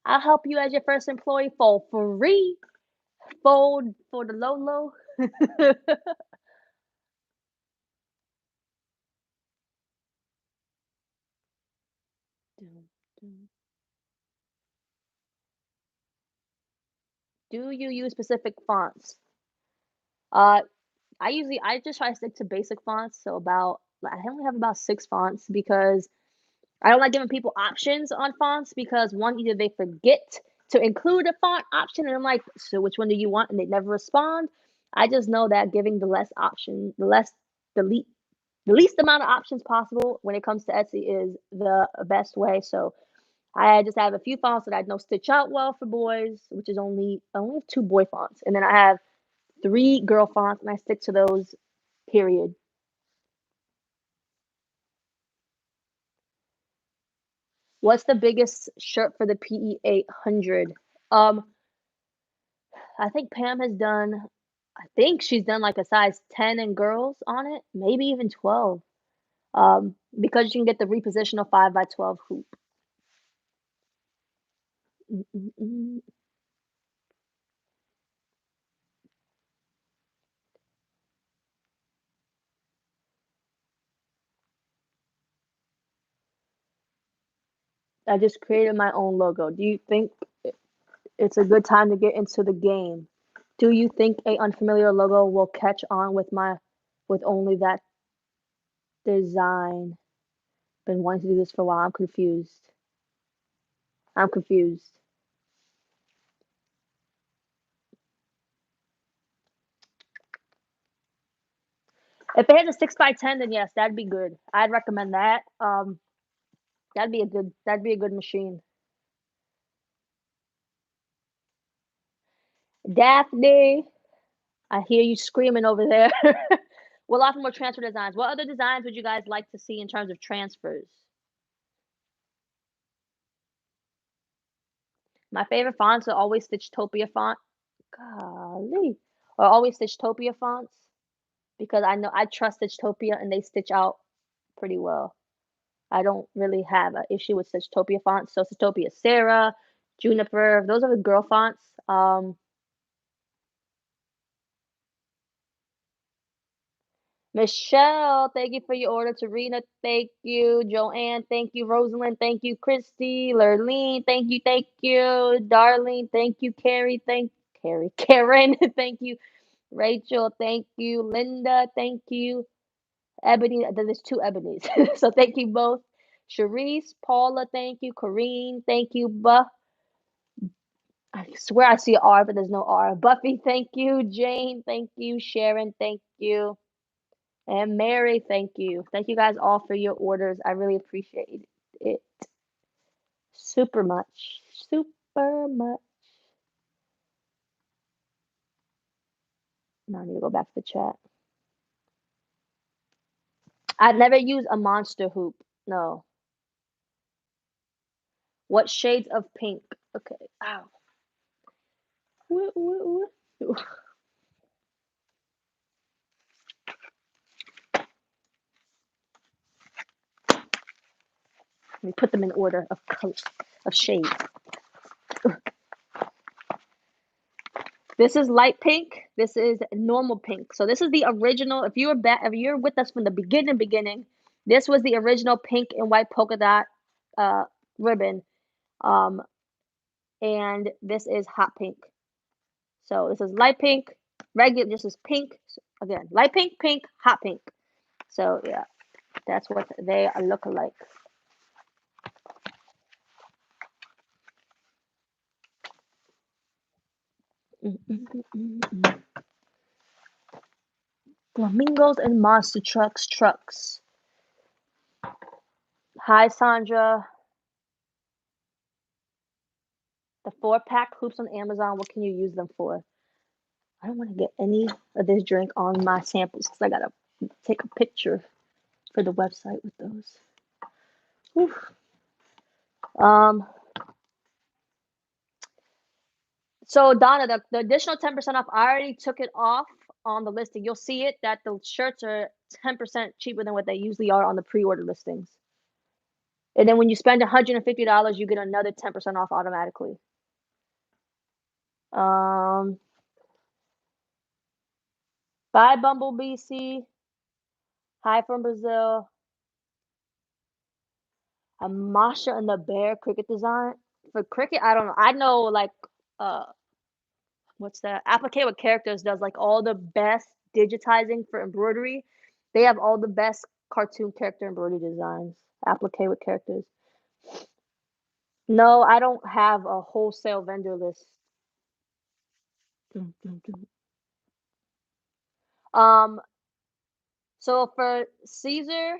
I'll help you as your first employee for free. Fold for the low low. Dun, dun. Do you use specific fonts? Uh, I just try to stick to basic fonts. So I only have about 6 fonts because I don't like giving people options on fonts because one, either they forget to include a font option, and I'm like, so which one do you want? And they never respond. I just know that giving the least, the least amount of options possible when it comes to Etsy is the best way. So I just have a few fonts that I know stitch out well for boys, which is only 2 boy fonts, and then I have 3 girl fonts, and I stick to those. Period. What's the biggest shirt for the PE800? Um, I think Pam has done. I think she's done like a size 10 in girls on it, maybe even 12. Because you can get the repositional 5x12 hoop. Mm, mm, mm. I just created my own logo. Do you think it's a good time to get into the game? Do you think a unfamiliar logo will catch on with only that design? Been wanting to do this for a while. I'm confused. I'm confused. If it has a 6x10, then yes, that'd be good. I'd recommend that. That'd be a good machine. Daphne, I hear you screaming over there. We'll offer more transfer designs. What other designs would you guys like to see in terms of transfers? My favorite fonts are always Stitchtopia font. Golly. Or always Stitchtopia fonts because I know I trust Stitchtopia and they stitch out pretty well. I don't really have an issue with Stitchtopia fonts. So Stitchtopia Sarah, Juniper, those are the girl fonts. Michelle, thank you for your order. Tarina, thank you. Joanne, thank you. Rosalind, thank you. Christy, Lurleen, thank you, thank you. Darlene, thank you. Karen, thank you. Rachel, thank you. Linda, thank you. Ebony, then there's two Ebonies. So thank you both. Sharice, Paula, thank you. Corrine, thank you. I swear I see a R, but there's no R. Buffy, thank you. Jane, thank you. Sharon, thank you. And Mary, thank you. Thank you guys all for your orders. I really appreciate it super much. Super much. Now I need to go back to the chat. I've never used a monster hoop. No. What shades of pink? Okay. Ow. Let me put them in order of color, of shades. This is light pink. This is normal pink. So this is the original. If you're with us from the beginning, this was the original pink and white polka dot uh, ribbon. Um, and this is hot pink. So this is light pink, regular. This is pink. Again, light pink, pink, hot pink. So yeah, that's what they look like. Flamingos and monster trucks. Hi, Sandra. The 4-pack hoops on Amazon. What can you use them for? I don't want to get any of this drink on my samples because I gotta take a picture for the website with those. Oof. So Donna, the additional 10% off, I already took it off on the listing. You'll see it that the shirts are 10% cheaper than what they usually are on the pre-order listings. And then when you spend $150, you get another 10% off automatically. Bye, Bumblebee C. Hi from Brazil. A Masha and the Bear cricket design. For cricket, I don't know. I know like what's that? Applique with Characters does like all the best digitizing for embroidery. They have all the best cartoon character embroidery designs. Applique with Characters. No, I don't have a wholesale vendor list. Um, so for Caesar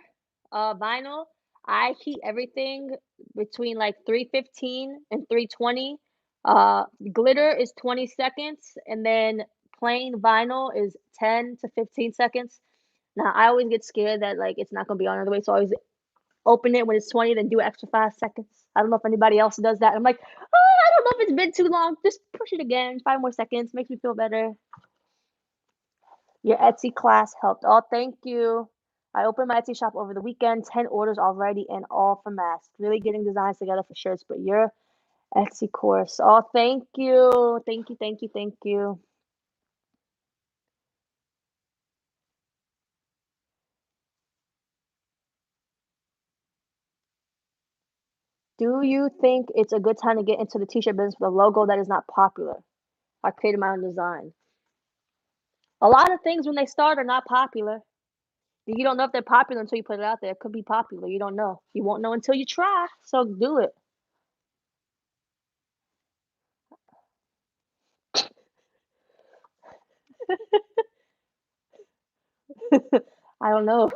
vinyl, I heat everything between like 315 and 320. Glitter is 20 seconds, and then plain vinyl is 10 to 15 seconds. Now I always get scared that like it's not gonna be on all the way, so I always open it when it's 20, then do an extra 5 seconds. I don't know if anybody else does that. I'm like, oh, I don't know if it's been too long. Just push it again, 5 more seconds, makes me feel better. Your Etsy class helped. Oh, thank you. I opened my Etsy shop over the weekend, 10 orders already, and all for masks. Really getting designs together for shirts, but your Etsy course. Oh, thank you. Thank you, thank you, thank you. Do you think it's a good time to get into the t-shirt business with a logo that is not popular? I created my own design. A lot of things when they start are not popular. You don't know if they're popular until you put it out there. It could be popular. You don't know. You won't know until you try. So do it. I don't know.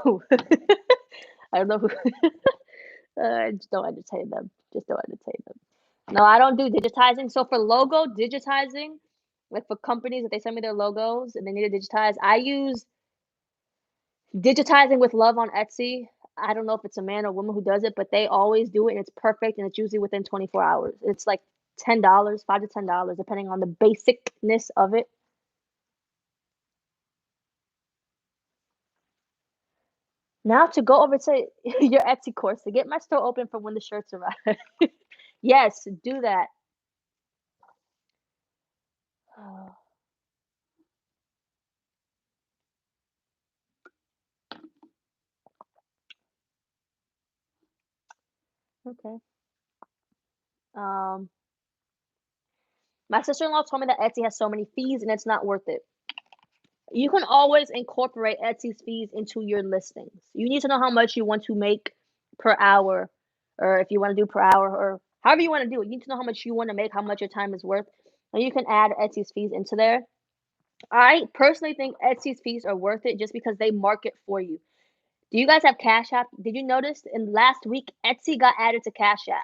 I don't know who. Just don't entertain them. Just don't entertain them. No, I don't do digitizing. So for logo digitizing, like for companies that they send me their logos and they need to digitize, I use Digitizing with Love on Etsy. I don't know if it's a man or woman who does it, but they always do it and it's perfect and it's usually within 24 hours. It's like $10, $5 to $10, depending on the basicness of it. Now to go over to your Etsy course to get my store open for when the shirts arrive. Yes, do that. Oh, okay. Um, my sister-in-law told me that Etsy has so many fees and it's not worth it. You can always incorporate Etsy's fees into your listings. You need to know how much you want to make per hour, or if you want to do per hour, or however you want to do it. You need to know how much you want to make, how much your time is worth, and you can add Etsy's fees into there. I personally think Etsy's fees are worth it just because they market for you. Do you guys have Cash App? Did you notice in last week Etsy got added to Cash App?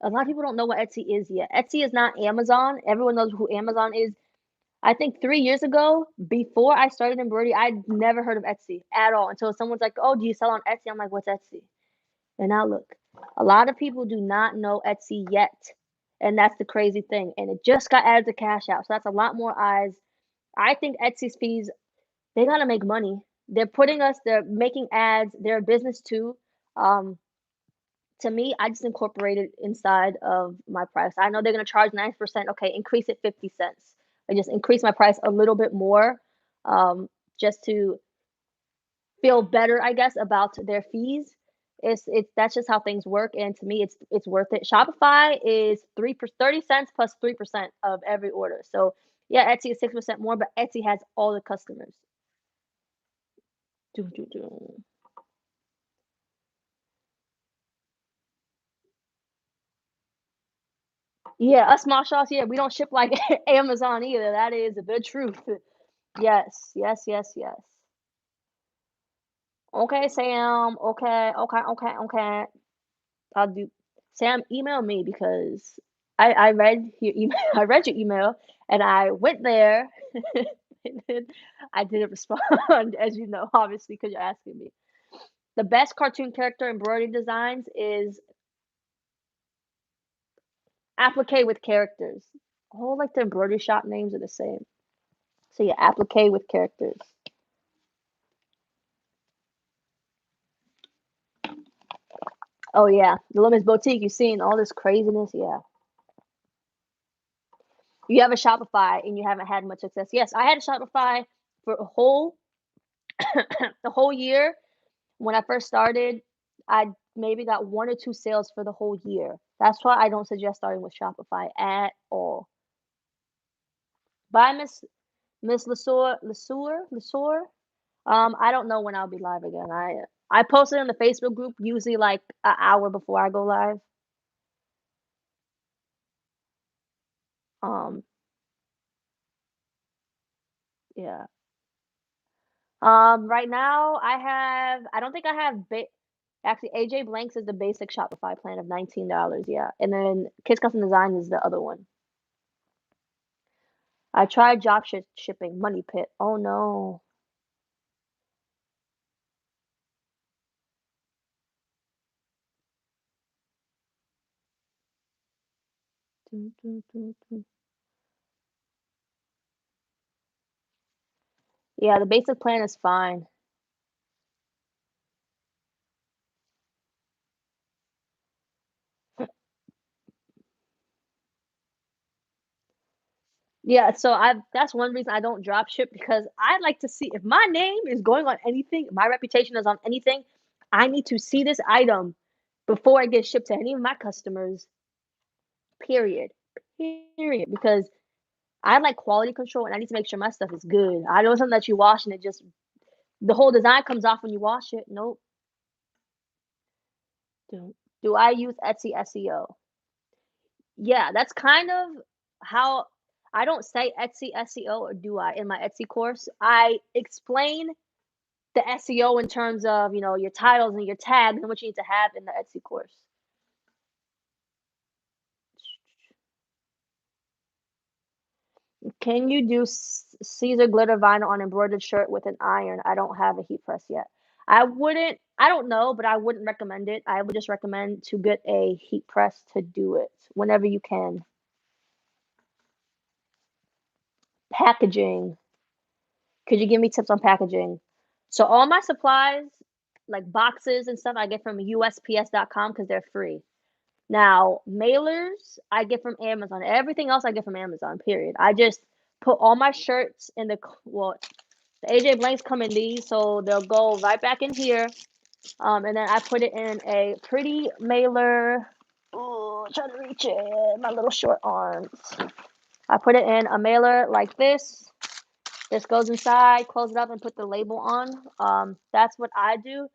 A lot of people don't know what Etsy is yet. Etsy is not Amazon. Everyone knows who Amazon is. I think 3 years ago, before I started embroidery, I'd never heard of Etsy at all until someone's like, "Oh, do you sell on Etsy?" I'm like, "What's Etsy?" And now look, a lot of people do not know Etsy yet, and that's the crazy thing. And it just got added to Cash App, so that's a lot more eyes. I think Etsy's fees, they gotta make money. They're making ads. They're a business too. Um, to me, I just incorporate it inside of my price. I know they're gonna charge 9%. Okay, increase it 50 cents. I just increase my price a little bit more, um, just to feel better, I guess, about their fees. It's that's just how things work, and to me, it's worth it. Shopify is 30 cents plus 3% of every order. So yeah, Etsy is 6% more, but Etsy has all the customers. Do, do, do. Yeah, us small shops, yeah, we don't ship like Amazon either. That is the truth. Yes, yes, yes, yes. Okay, Sam. Okay, okay, okay, okay. I'll do. Sam, email me because I read your email. I read your email and I went there and then I didn't respond, as you know, obviously, because you're asking me. The best cartoon character embroidery designs is applique with characters. All like the embroidery shop names are the same. So yeah, applique with characters. Oh yeah, the Lemons Boutique. You've seen all this craziness. Yeah, you have a Shopify and you haven't had much success. Yes, I had a Shopify for a whole the whole year. When I first started, I maybe got 1 or 2 sales for the whole year. That's why I don't suggest starting with Shopify at all. Bye, Miss Lesueur. I don't know when I'll be live again. I posted in the Facebook group usually like an hour before I go live. Um, yeah. Right now I don't think I have actually AJ Blanks is the basic Shopify plan of $19, yeah. And then Kids Custom Design is the other one. I tried shipping Money Pit. Oh no. Dun, dun, dun, dun. Yeah, the basic plan is fine. Yeah, so I that's one reason I don't drop ship because I like to see if my name is going on anything, my reputation is on anything, I need to see this item before it gets shipped to any of my customers. Period. Period. Because I like quality control and I need to make sure my stuff is good. I don't want something that you wash and it just the whole design comes off when you wash it. Nope. Do I use Etsy SEO? Yeah, that's kind of how I don't say Etsy SEO, or do I, in my Etsy course? I explain the SEO in terms of, your titles and your tags and what you need to have in the Etsy course. Can you do Caesar glitter vinyl on embroidered shirt with an iron? I don't have a heat press yet. I don't know, but I wouldn't recommend it. I would just recommend to get a heat press to do it whenever you can. Packaging. Could you give me tips on packaging? So all my supplies, like boxes and stuff, I get from USPS.com because they're free. Now, mailers, I get from Amazon. Everything else I get from Amazon, period. I just put all my shirts in well, the AJ Blanks come in these, so they'll go right back in here. And then I put it in a pretty mailer. Oh, trying to reach it. My little short arms. I put it in a mailer like this. This goes inside, close it up, and put the label on. That's what I do.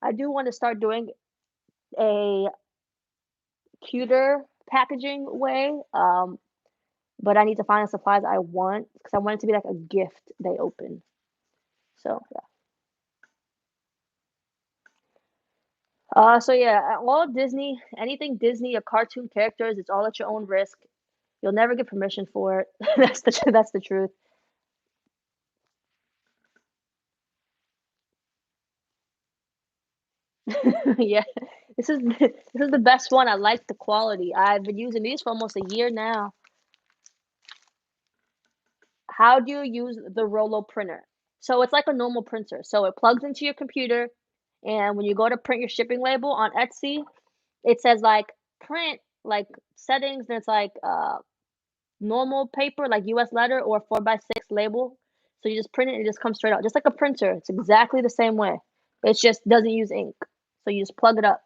I do want to start doing a cuter packaging way. But I need to find the supplies I want because I want it to be like a gift they open. So yeah. So yeah, all Disney, anything Disney or cartoon characters, it's all at your own risk. You'll never get permission for it. That's the truth. Yeah, this is the best one. I like the quality. I've been using these for almost a year now. How do you use the Rollo printer? So it's like a normal printer. So it plugs into your computer, and when you go to print your shipping label on Etsy, it says like print like settings, and it's like normal paper, like US letter or 4x6 label. So you just print it and it just comes straight out, just like a printer. It's exactly the same way. It just doesn't use ink. So you just plug it up.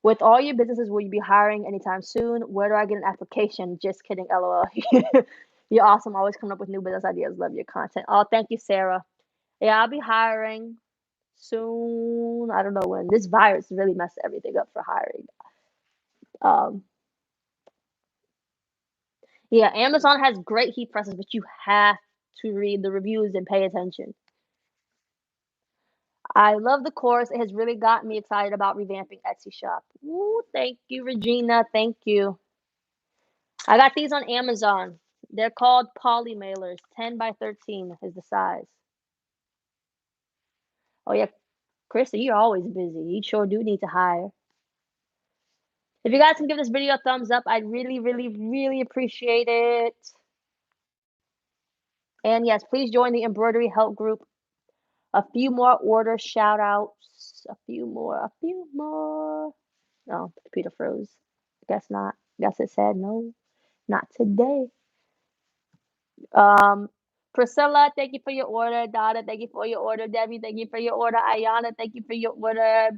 With all your businesses, will you be hiring anytime soon? Where do I get an application? Just kidding, LOL. You're awesome. Always coming up with new business ideas. Love your content. Oh, thank you, Sarah. Yeah, I'll be hiring soon. I don't know when. This virus really messed everything up for hiring. Um, yeah, Amazon has great heat presses, but you have to read the reviews and pay attention. I love the course. It has really gotten me excited about revamping Etsy shop. Ooh, thank you, Regina. Thank you. I got these on Amazon. They're called poly mailers. 10 by 13 is the size. Oh yeah, Krista, you're always busy. You sure do need to hire. If you guys can give this video a thumbs up, I'd really, really, really appreciate it. And yes, please join the embroidery help group. A few more order shout outs. A few more. A few more. Oh, computer froze. Guess not. Guess it said no, not today. Um, Priscilla, thank you for your order. Donna, thank you for your order. Debbie, thank you for your order. Ayana, thank you for your order.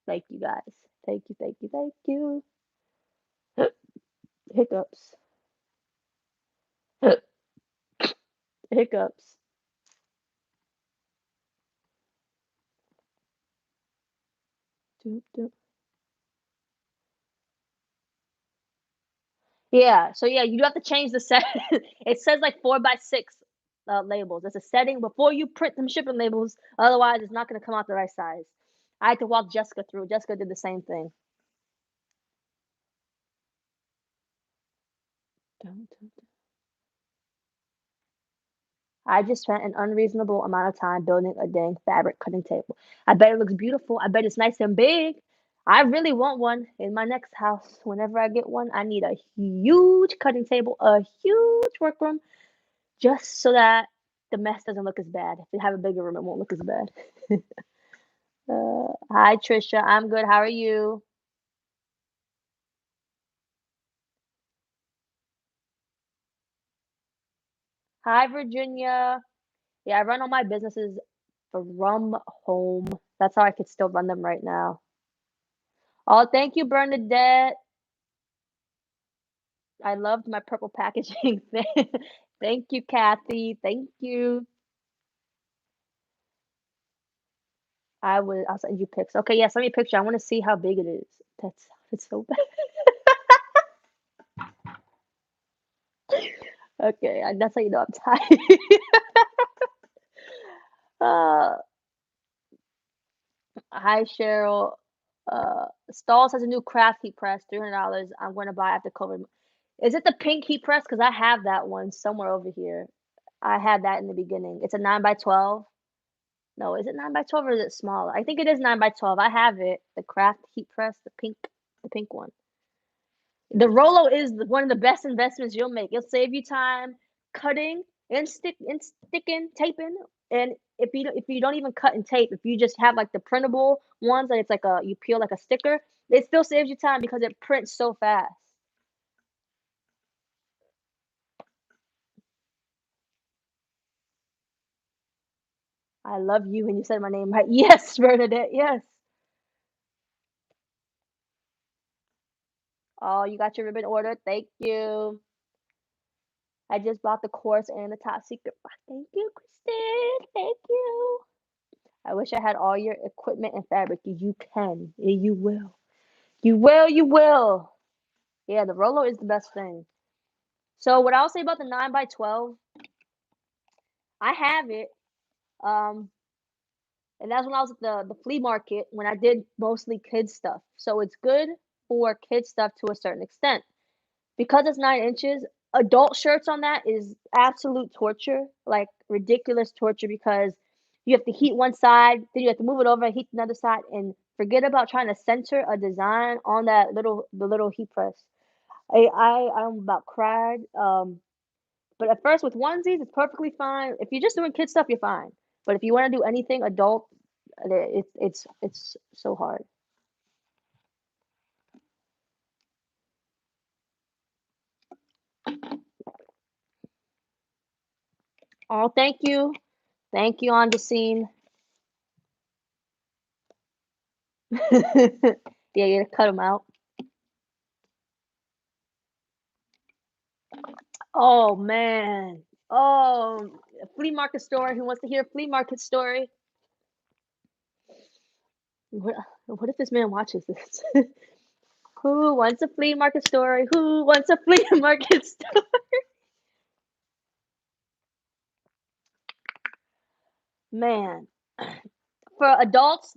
Thank you guys. Thank you, thank you, thank you. Hiccups. Hiccups. Doop, doop. Yeah, so yeah, you do have to change the set. It says like 4x6 labels. It's a setting before you print them shipping labels. Otherwise, it's not going to come out the right size. I had to walk Jessica through. Jessica did the same thing. Dun, dun, dun. I just spent an unreasonable amount of time building a dang fabric cutting table. I bet it looks beautiful. I bet it's nice and big. I really want one in my next house. Whenever I get one, I need a huge cutting table, a huge workroom, just so that the mess doesn't look as bad. If you have a bigger room, it won't look as bad. Hi, Trisha. I'm good. How are you? Hi, Virginia. Yeah, I run all my businesses from home. That's how I could still run them right now. Oh, thank you, Bernadette. I loved my purple packaging. Thank you, Kathy. Thank you. I'll send you pics. Okay, yeah, send me a picture. I want to see how big it is. It's so bad. Okay, that's how you know I'm tired. uh, Hi, Cheryl. Stalls has a new craft heat press, $300. I'm going to buy after COVID. Is it the pink heat press? Because I have that one somewhere over here. I had that in the beginning. It's a 9 by 12. No, is it 9 by 12 or is it smaller? I think it is 9 by 12. I have it. The craft heat press, the pink one. The Rolo is one of the best investments you'll make. It'll save you time cutting and sticking, taping. And if you don't even cut and tape, if you just have like the printable ones and it's like you peel like a sticker, it still saves you time because it prints so fast. I love you when you said my name right. Yes, Bernadette. Yes. Oh, you got your ribbon ordered. Thank you. I just bought the course and the top secret box. Thank you, Kristen. Thank you. I wish I had all your equipment and fabric. You can. Yeah, you will. You will. You will. Yeah, the Rolo is the best thing. So what I'll say about the 9 by 12, I have it. Um, and that's when I was at the flea market when I did mostly kids stuff. So it's good for kids stuff to a certain extent. Because it's 9 inches, adult shirts on that is absolute torture, like ridiculous torture because you have to heat one side, then you have to move it over and heat another side, and forget about trying to center a design on the little heat press. I'm about cried. But at first with onesies, it's perfectly fine. If you're just doing kid stuff, you're fine. But if you want to do anything adult, it's so hard. Oh, thank you on the scene. Yeah, you gotta cut them out. Oh man. Oh, a flea market story. Who wants to hear a flea market story? What, what if this man watches this? Who wants a flea market story? Who wants a flea market story? Man, for adults,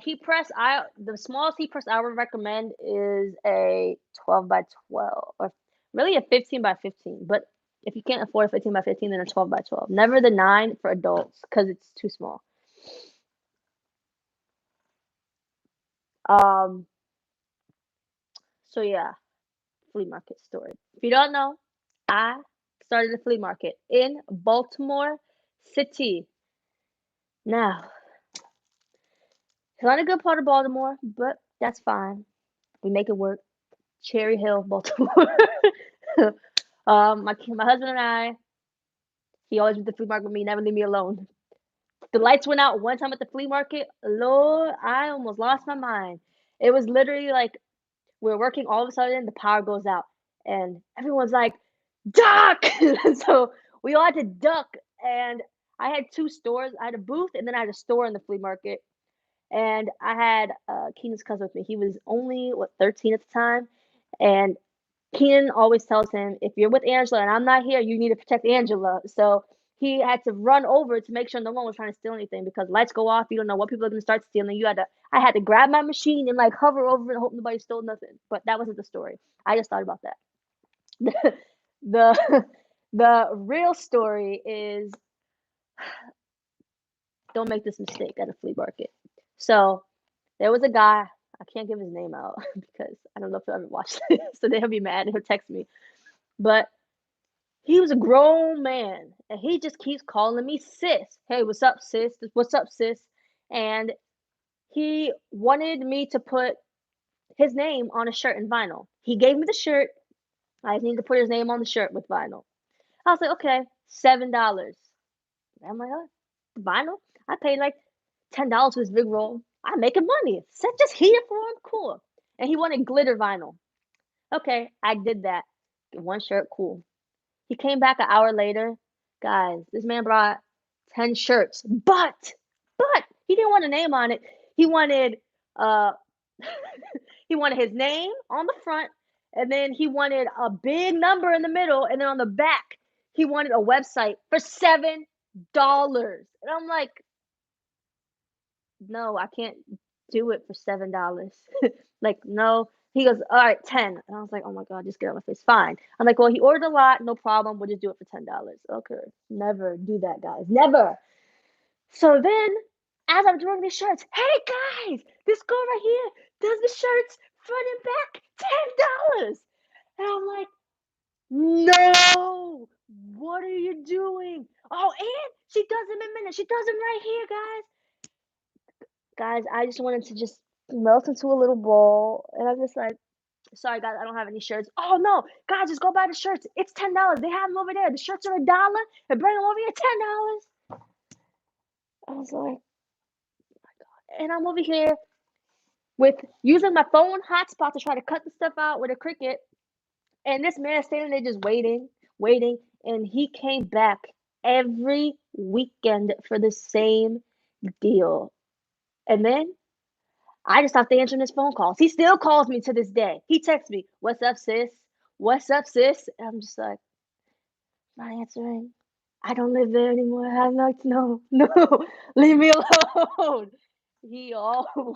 heat press. The smallest heat press I would recommend is a 12 by 12, or really a 15 by 15. But if you can't afford a 15 by 15, then a 12 by 12. Never the 9 for adults because it's too small. Um. So yeah, flea market story. If you don't know, I started a flea market in Baltimore City. Now, it's not a good part of Baltimore, but that's fine. We make it work. Cherry Hill, Baltimore. My husband and I, he always went to the flea market with me, never leave me alone. The lights went out one time at the flea market. Lord, I almost lost my mind. It was literally like we're working, all of a sudden the power goes out, and everyone's like, "Duck!" So we all had to duck, and I had 2 stores. I had a booth, and then I had a store in the flea market, and I had, Keenan's cousin with me. He was only, what, 13 at the time, and Keenan always tells him, "If you're with Angela and I'm not here, you need to protect Angela." So he had to run over to make sure no one was trying to steal anything because lights go off, you don't know what people are gonna start stealing. I had to grab my machine and like hover over and hope nobody stole nothing. But that wasn't the story. I just thought about that. The the real story is don't make this mistake at a flea market. So there was a guy, I can't give his name out because I don't know if he'll ever watch this, so then he'll be mad and he'll text me. But he was a grown man, and he just keeps calling me sis. Hey, what's up, sis? What's up, sis? And he wanted me to put his name on a shirt in vinyl. He gave me the shirt. I just need to put his name on the shirt with vinyl. I was like, okay, $7. I'm like, oh, vinyl? I paid like $10 for this big roll. I'm making money. So just heat it for him, cool. And he wanted glitter vinyl. Okay, I did that. One shirt, cool. He came back an hour later. Guys, this man brought 10 shirts, but he didn't want a name on it. He wanted uh he wanted his name on the front, and then he wanted a big number in the middle, and then on the back he wanted a website for $7. And I'm like, no, I can't do it for $7. Like, no. He goes, all right, 10. And I was like, oh my God, just get out of my face. Fine. I'm like, well, he ordered a lot, no problem. We'll just do it for $10. Okay. Never do that, guys. Never. So then as I'm doing these shirts, hey guys, this girl right here does the shirts front and back, $10. And I'm like, no, what are you doing? Oh, and she does them in minutes. She does them right here, guys. Guys, I just wanted to just melt into a little ball, and I'm just like, sorry guys, I don't have any shirts. Oh no, guys, just go buy the shirts. It's $10. They have them over there. The shirts are $1, and bring them over here, $10. I was like, and I'm over here with using my phone hotspot to try to cut the stuff out with a cricket. And this man standing there just waiting, waiting. And he came back every weekend for the same deal. And then I just stopped answering his phone calls. He still calls me to this day. He texts me, "What's up, sis? What's up, sis?" And I'm just like, not answering. I don't live there anymore. I'm like, no, no, leave me alone. He always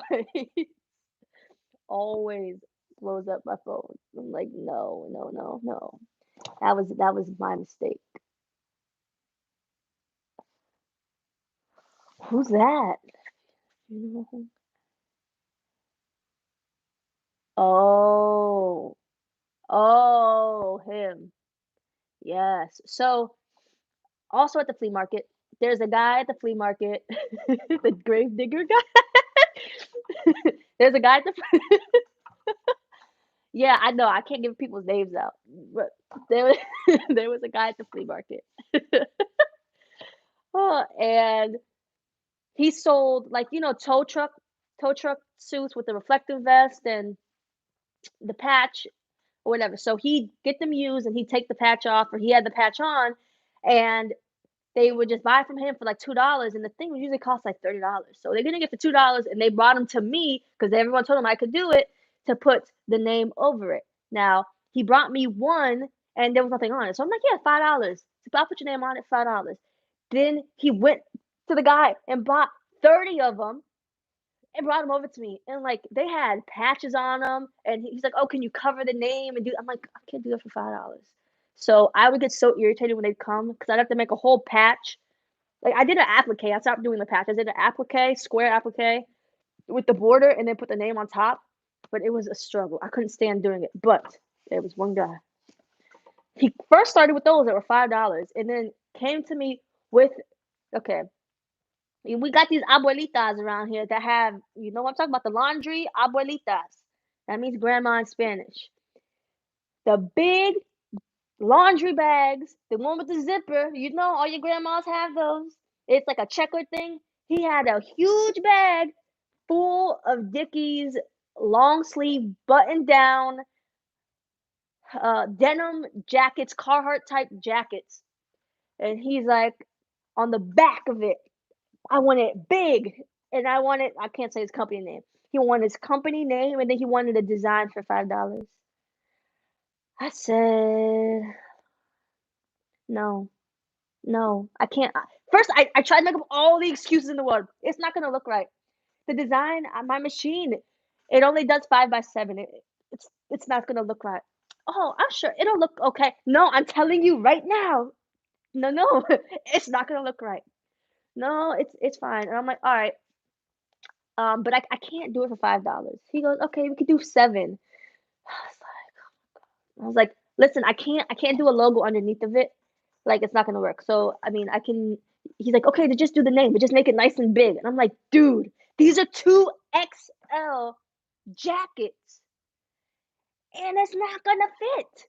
always blows up my phone. I'm like, no, no, no, no. That was my mistake. Who's that? You know? Oh, oh, him. Yes. So also at the flea market, there's a guy at the flea market, the grave digger guy. There's a guy at the yeah, I know. I can't give people's names out, but there was there was a guy at the flea market. Oh, and he sold like tow truck suits with the reflective vest and the patch or whatever. So he'd get them used and he'd take the patch off, or he had the patch on, and they would just buy from him for like $2, and the thing would usually cost like $30. So they're gonna get the $2, and they brought them to me because everyone told him I could do it to put the name over it. Now he brought me one, and there was nothing on it, so I'm like, yeah, $5. So I'll put your name on it, $5. Then he went to the guy and bought 30 of them and brought them over to me, and like they had patches on them, and he's like, "Oh, can you cover the name and do?" I'm like, "I can't do that for $5." So I would get so irritated when they'd come because I'd have to make a whole patch. Like I did an applique. I stopped doing the patch. I did an applique, square applique with the border, and then put the name on top. But it was a struggle. I couldn't stand doing it. But there was one guy. He first started with those that were $5, and then came to me with, okay, we got these abuelitas around here that have, what I'm talking about, the laundry abuelitas. That means grandma in Spanish. The big laundry bags, the one with the zipper. All your grandmas have those. It's like a checkered thing. He had a huge bag full of Dickies long sleeve button down denim jackets, Carhartt type jackets. And he's like, on the back of it, I want it big, and I can't say his company name. He wanted his company name, and then he wanted a design for $5. I said, no, no, I can't. First, I tried to make up all the excuses in the world. It's not gonna look right. The design on my machine, it only does 5x7. It's not gonna look right. Oh, I'm sure it'll look okay. No, I'm telling you right now. No, no, it's not gonna look right. No, it's fine. And I'm like, all right. But I can't do it for $5. He goes, okay, we could do 7. I was like, listen, I can't do a logo underneath of it. Like it's not gonna work. So I mean, I can. He's like, okay, to just do the name, but just make it nice and big. And I'm like, dude, these are 2XL jackets, and it's not gonna fit.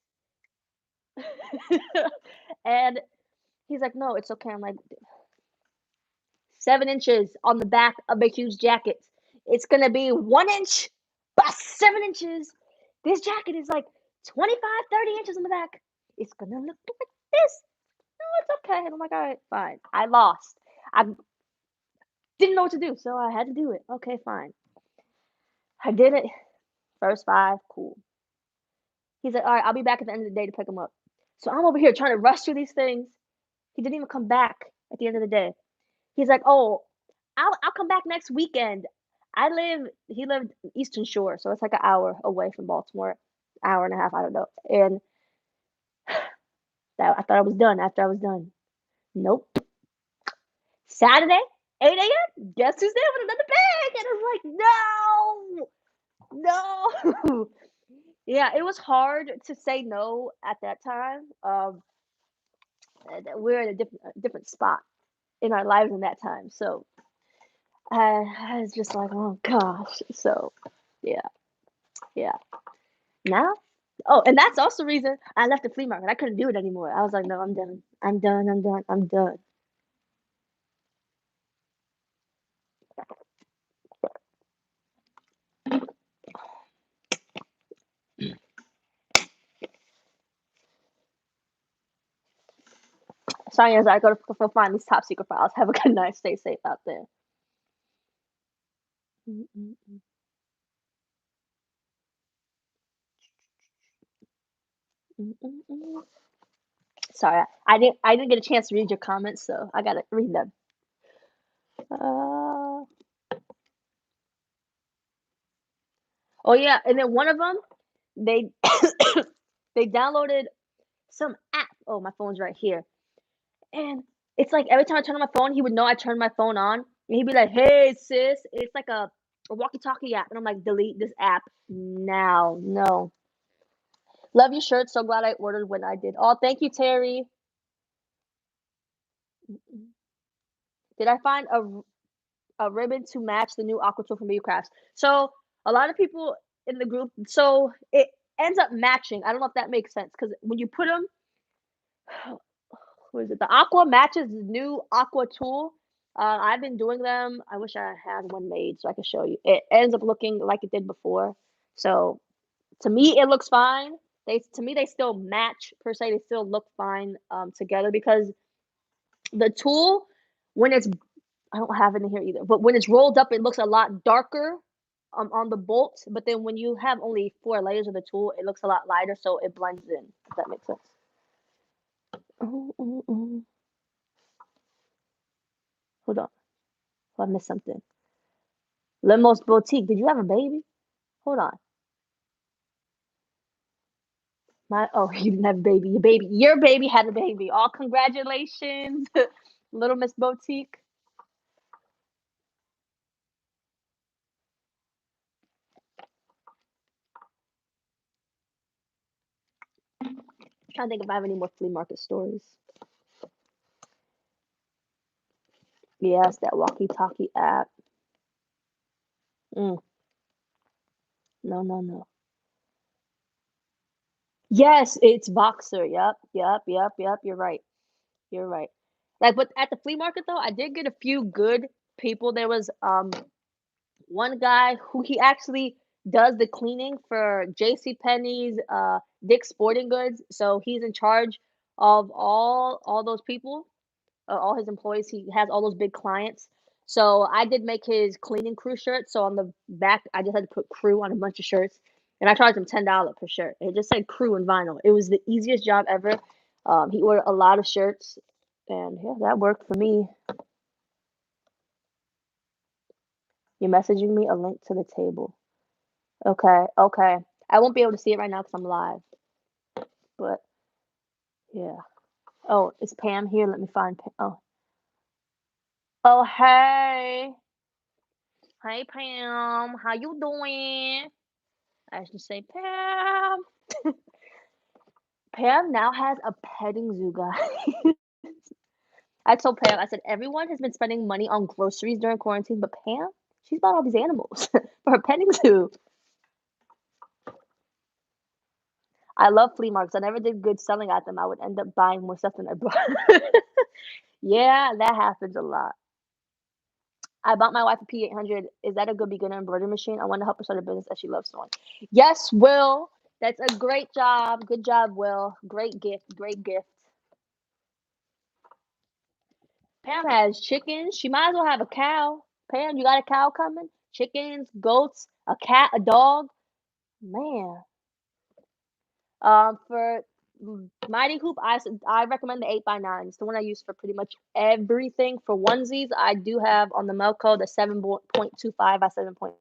And he's like, no, it's okay. I'm like, 7 inches on the back of a huge jacket. It's gonna be 1 inch by 7 inches. This jacket is like 25, 30 inches on the back. It's gonna look like this. No, it's okay. And I'm like, all right, fine. I lost. I didn't know what to do, so I had to do it. Okay, fine. I did it. First 5, cool. He's like, all right, I'll be back at the end of the day to pick him up. So I'm over here trying to rush through these things. He didn't even come back at the end of the day. He's like, "Oh, I'll come back next weekend." He lived Eastern Shore, so it's like an hour away from Baltimore, hour and a half, I don't know. And that I thought I was done after I was done. Nope. Saturday, 8 a.m. Guess who's there with another bag? And I'm like, no, no. Yeah, it was hard to say no at that time. We're in a different spot in our lives in that time. So I was just like, oh gosh. So yeah, yeah. Now, oh, and that's also the reason I left the flea market. I couldn't do it anymore. I was like, no, I'm done. I'm done. I'm done. I'm done. Sorry, as I go to find these top secret files. Have a good night. Stay safe out there. Mm, mm, mm, mm, mm, mm. Sorry, I didn't get a chance to read your comments, so I gotta read them. Uh, oh yeah, and then one of them, they they downloaded some app. Oh, my phone's right here, and it's like every time I turn on my phone, he would know I turned my phone on, and he'd be like, "Hey, sis," it's like a walkie-talkie app, and I'm like, "Delete this app now." No, love your shirt. So glad I ordered when I did. Oh, thank you, Terry. Did I find a ribbon to match the new aqua tool from Beauty Crafts? So a lot of people in the group, so it ends up matching. I don't know if that makes sense because when you put them, what is it? The aqua matches the new aqua tool. I've been doing them. I wish I had one made so I could show you. It ends up looking like it did before. So to me, it looks fine. They still match per se. They still look fine together because the tool, when it's I don't have it in here either, but when it's rolled up, it looks a lot darker on the bolt. But then when you have only 4 layers of the tool, it looks a lot lighter, so it blends in. If that makes sense. Ooh, ooh, ooh. Hold on. Oh, I missed something. Limos Boutique. Did you have a baby? Hold on. You didn't have a baby. Your baby had a baby. All congratulations, Little Miss Boutique. Trying to think if I have any more flea market stories. Yes, that walkie-talkie app. Mm, no, no, no. Yes, it's Boxer. Yep, yep, yep, yep. You're right. You're right. Like, but at the flea market though, I did get a few good people. There was one guy who he actually does the cleaning for J.C. Penney's, Dick's Sporting Goods. So he's in charge of all those people, all his employees. He has all those big clients. So I did make his cleaning crew shirt. So on the back, I just had to put crew on a bunch of shirts, and I charged him $10 per shirt. It just said crew and vinyl. It was the easiest job ever. He ordered a lot of shirts, and yeah, that worked for me. You're messaging me a link to the table. Okay, okay. I won't be able to see it right now because I'm live, but yeah. Oh, is Pam here? Let me find Pam. Oh, hey. Hey, Pam. How you doing? I should say Pam. Pam now has a petting zoo, guy. I told Pam, I said, everyone has been spending money on groceries during quarantine, but Pam, she's bought all these animals for her petting zoo. I love flea markets. I never did good selling at them. I would end up buying more stuff than I bought. Yeah, that happens a lot. I bought my wife a P800. Is that a good beginner embroidery machine? I want to help her start a business that she loves sewing. Yes, Will. That's a great job. Good job, Will. Great gift. Great gift. Pam has chickens. She might as well have a cow. Pam, you got a cow coming? Chickens, goats, a cat, a dog. Man. For Mighty Hoop, I recommend the 8x9. It's the one I use for pretty much everything. For onesies, I do have on the Melco the 7.25 by 7.25.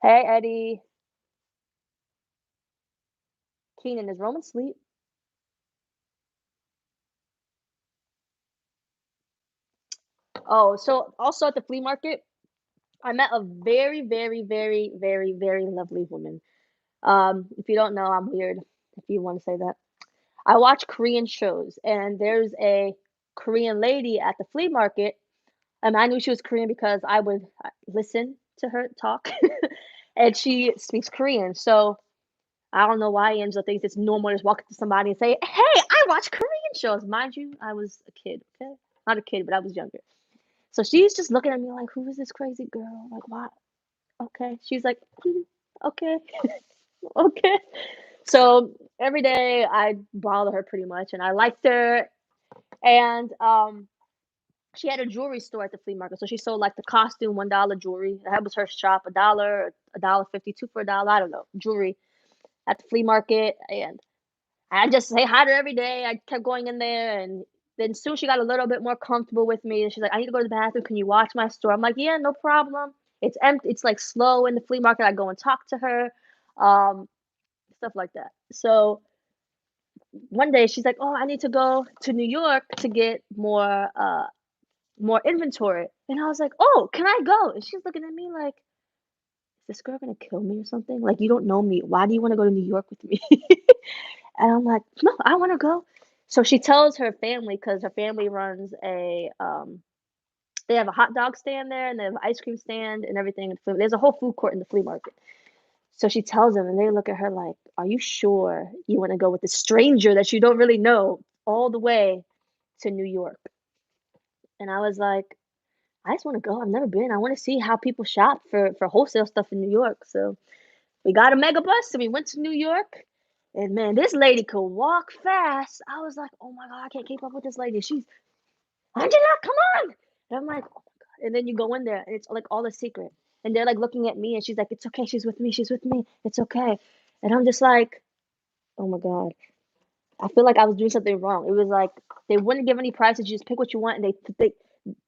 Hey, Eddie. Keenan, is Roman asleep? Oh, so also at the flea market, I met a very, very, very, very, very lovely woman. If you don't know, I'm weird, if you wanna say that. I watch Korean shows, and there's a Korean lady at the flea market, and I knew she was Korean because I would, listen to her talk, and she speaks Korean, so I don't know why Angela thinks it's normal to just walk up to somebody and say, "Hey, I watch Korean shows." Mind you, I was a kid, okay? Not a kid, but I was younger. So she's just looking at me like, "Who is this crazy girl? Like, why?" Okay. She's like, "Mhm, okay, okay." So every day I bother her pretty much, and I liked her. And she had a jewelry store at the flea market, so she sold like the costume $1 jewelry. That was her shop, $1, $1.52 for $1. I don't know jewelry at the flea market, and I just say hi to her every day. I kept going in there, and then soon she got a little bit more comfortable with me, and she's like, "I need to go to the bathroom. Can you watch my store?" I'm like, "Yeah, no problem." It's empty. It's like slow in the flea market. I go and talk to her, um, stuff like that. So one day she's like, "Oh, I need to go to New York to get more inventory," and I was like, "Oh, can I go?" And she's looking at me like, "Is this girl gonna kill me or something? Like, you don't know me. Why do you want to go to New York with me?" And I'm like, "No, I wanna go." So she tells her family, because her family runs they have a hot dog stand there, and they have an ice cream stand and everything, and food. There's a whole food court in the flea market. So she tells them, and they look at her like, "Are you sure you wanna go with a stranger that you don't really know all the way to New York?" And I was like, "I just wanna go. I've never been. I wanna see how people shop for wholesale stuff in New York." So we got a mega bus and we went to New York. And man, this lady could walk fast. I was like, "Oh my God, I can't keep up with this lady. She's Angela, come on." And I'm like, "Oh my God." And then you go in there and it's like all a secret. And they're like looking at me and she's like, "It's okay. She's with me. She's with me. It's okay." And I'm just like, "Oh my God." I feel like I was doing something wrong. It was like they wouldn't give any prices. You just pick what you want, and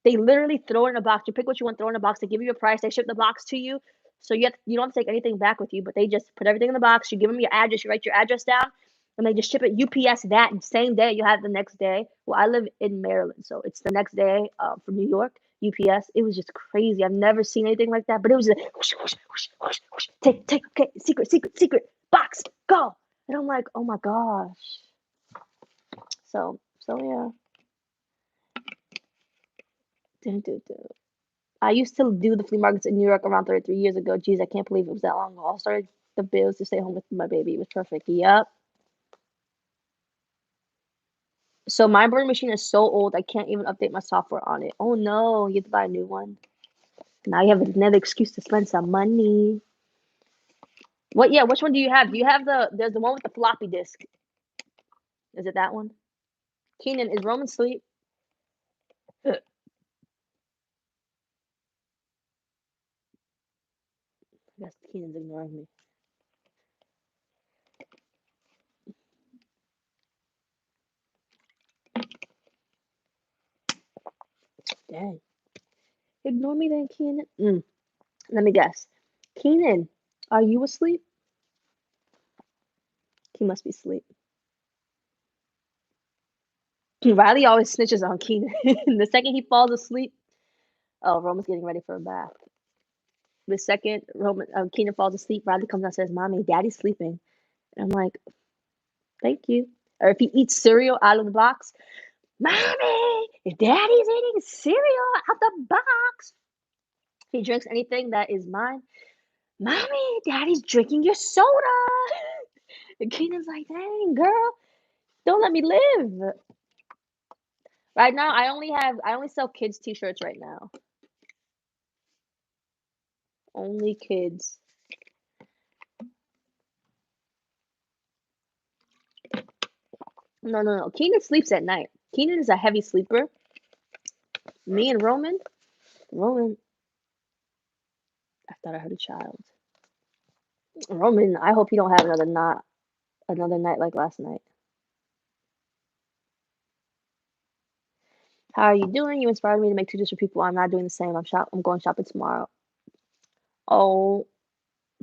they literally throw it in a box. You pick what you want, throw it in a box. They give you a price. They ship the box to you, so you don't have to take anything back with you. But they just put everything in the box. You give them your address. You write your address down, and they just ship it UPS that same day. You have it the next day. Well, I live in Maryland, so it's the next day from New York. UPS. It was just crazy. I've never seen anything like that. But it was just whoosh, whoosh, whoosh, whoosh, whoosh. Take, okay, secret, secret, secret, box, go. And I'm like, oh my gosh. So yeah. Dun, dun, dun. I used to do the flea markets in New York around 33 years ago. Jeez, I can't believe it was that long ago. I started the bills to stay home with my baby. It was perfect. Yep. So my embroidery machine is so old, I can't even update my software on it. Oh no, you have to buy a new one. Now you have another excuse to spend some money. What? Yeah, which one do you have? Do you have there's the one with the floppy disk. Is it that one? Keenan, is Roman asleep? I guess Keenan's ignoring me. Dang. Ignore me then, Keenan. Let me guess. Keenan, are you asleep? He must be asleep. Riley always snitches on Keenan. The second he falls asleep, oh, Roman's getting ready for a bath. The second Keenan falls asleep, Riley comes out and says, "Mommy, Daddy's sleeping." And I'm like, "Thank you." Or if he eats cereal out of the box, "Mommy, Daddy's eating cereal out the box." If he drinks anything that is mine, "Mommy, Daddy's drinking your soda." And Keenan's like, "Dang, girl, don't let me live." Right now, I only sell kids t-shirts right now. Only kids. No, no, no. Keenan sleeps at night. Keenan is a heavy sleeper. Me and Roman, I thought I heard a child. Roman, I hope you don't have another night like last night. How are you doing? You inspired me to make tutus for people. I'm not doing the same. I'm going shopping tomorrow. Oh,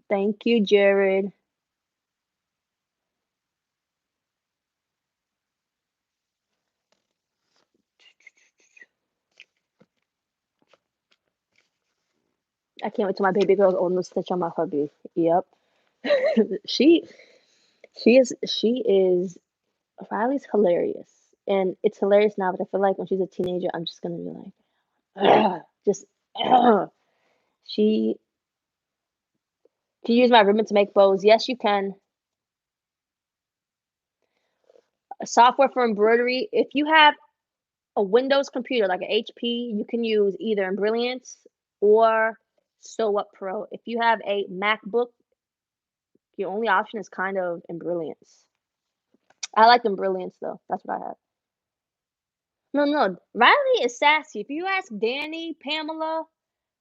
thank you, Jared. I can't wait till my baby girl's old stitch on my hubby. Yep. she she is Riley's hilarious. And it's hilarious now, but I feel like when she's a teenager, I'm just gonna be like, ugh, just ugh. She can you use my ribbon to make bows? Yes, you can. Software for embroidery. If you have a Windows computer like an HP, you can use either Embrilliance or Sew Up Pro. If you have a MacBook, your only option is kind of Embrilliance. I like Embrilliance though. That's what I have. No, no, Riley is sassy. If you ask Danny, Pamela,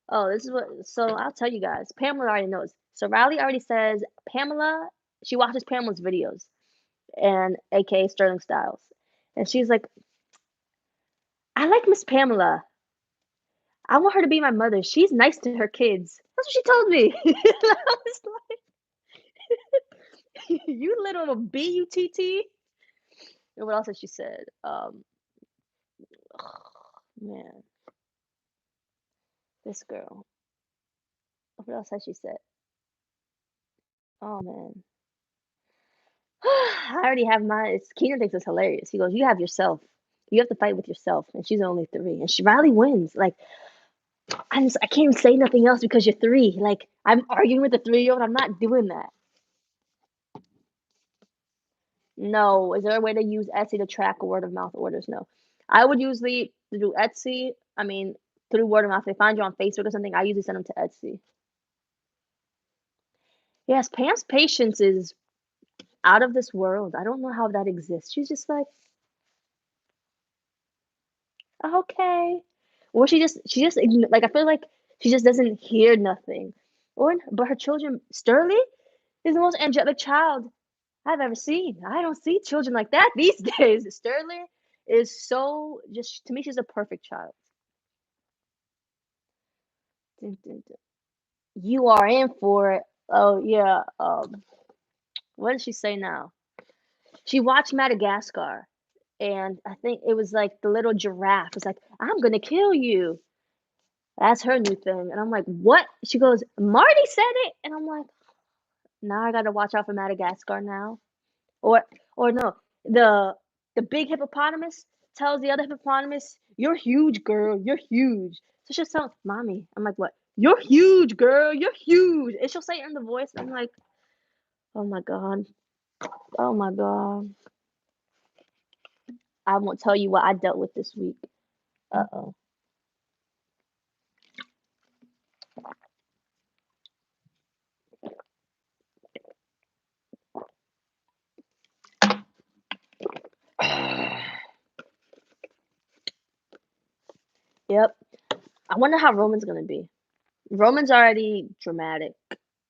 oh, this is what. So I'll tell you guys. Pamela already knows. So Riley already says Pamela. She watches Pamela's videos, and AKA Sterling Styles, and she's like, I like Miss Pamela. I want her to be my mother. She's nice to her kids. That's what she told me. I was like, you little butt. And what else has she said? Man, this girl. What else has she said? Oh man. I already have mine. It's Keenan thinks it's hilarious. He goes, "You have yourself. You have to fight with yourself." And she's only 3, and she Riley wins. Like I can't even say nothing else because you're 3. Like I'm arguing with a 3-year-old. I'm not doing that. No. Is there a way to use Etsy to track word of mouth orders? No. I would usually do Etsy. I mean, through word of mouth. If they find you on Facebook or something, I usually send them to Etsy. Yes, Pam's patience is out of this world. I don't know how that exists. She's just like, okay. Or like I feel like she just doesn't hear nothing. But her children, Sterling is the most angelic child I've ever seen. I don't see children like that these days. Sterling is so just to me, she's a perfect child. Dun, dun, dun. You are in for it. Oh yeah. What did she say now? She watched Madagascar, and I think it was like the little giraffe was like, "I'm gonna kill you." That's her new thing, and I'm like, "What?" She goes, "Marty said it," and I'm like, "Now I gotta watch out for Madagascar now." Or or no, the the big hippopotamus tells the other hippopotamus, "You're huge, girl. You're huge." So she'll tell mommy. I'm like, "What? You're huge, girl. You're huge." And she'll say it in the voice. I'm like, "Oh my god. Oh my god." I won't tell you what I dealt with this week. Uh-oh. Yep. I wonder how Roman's gonna be. Roman's already dramatic.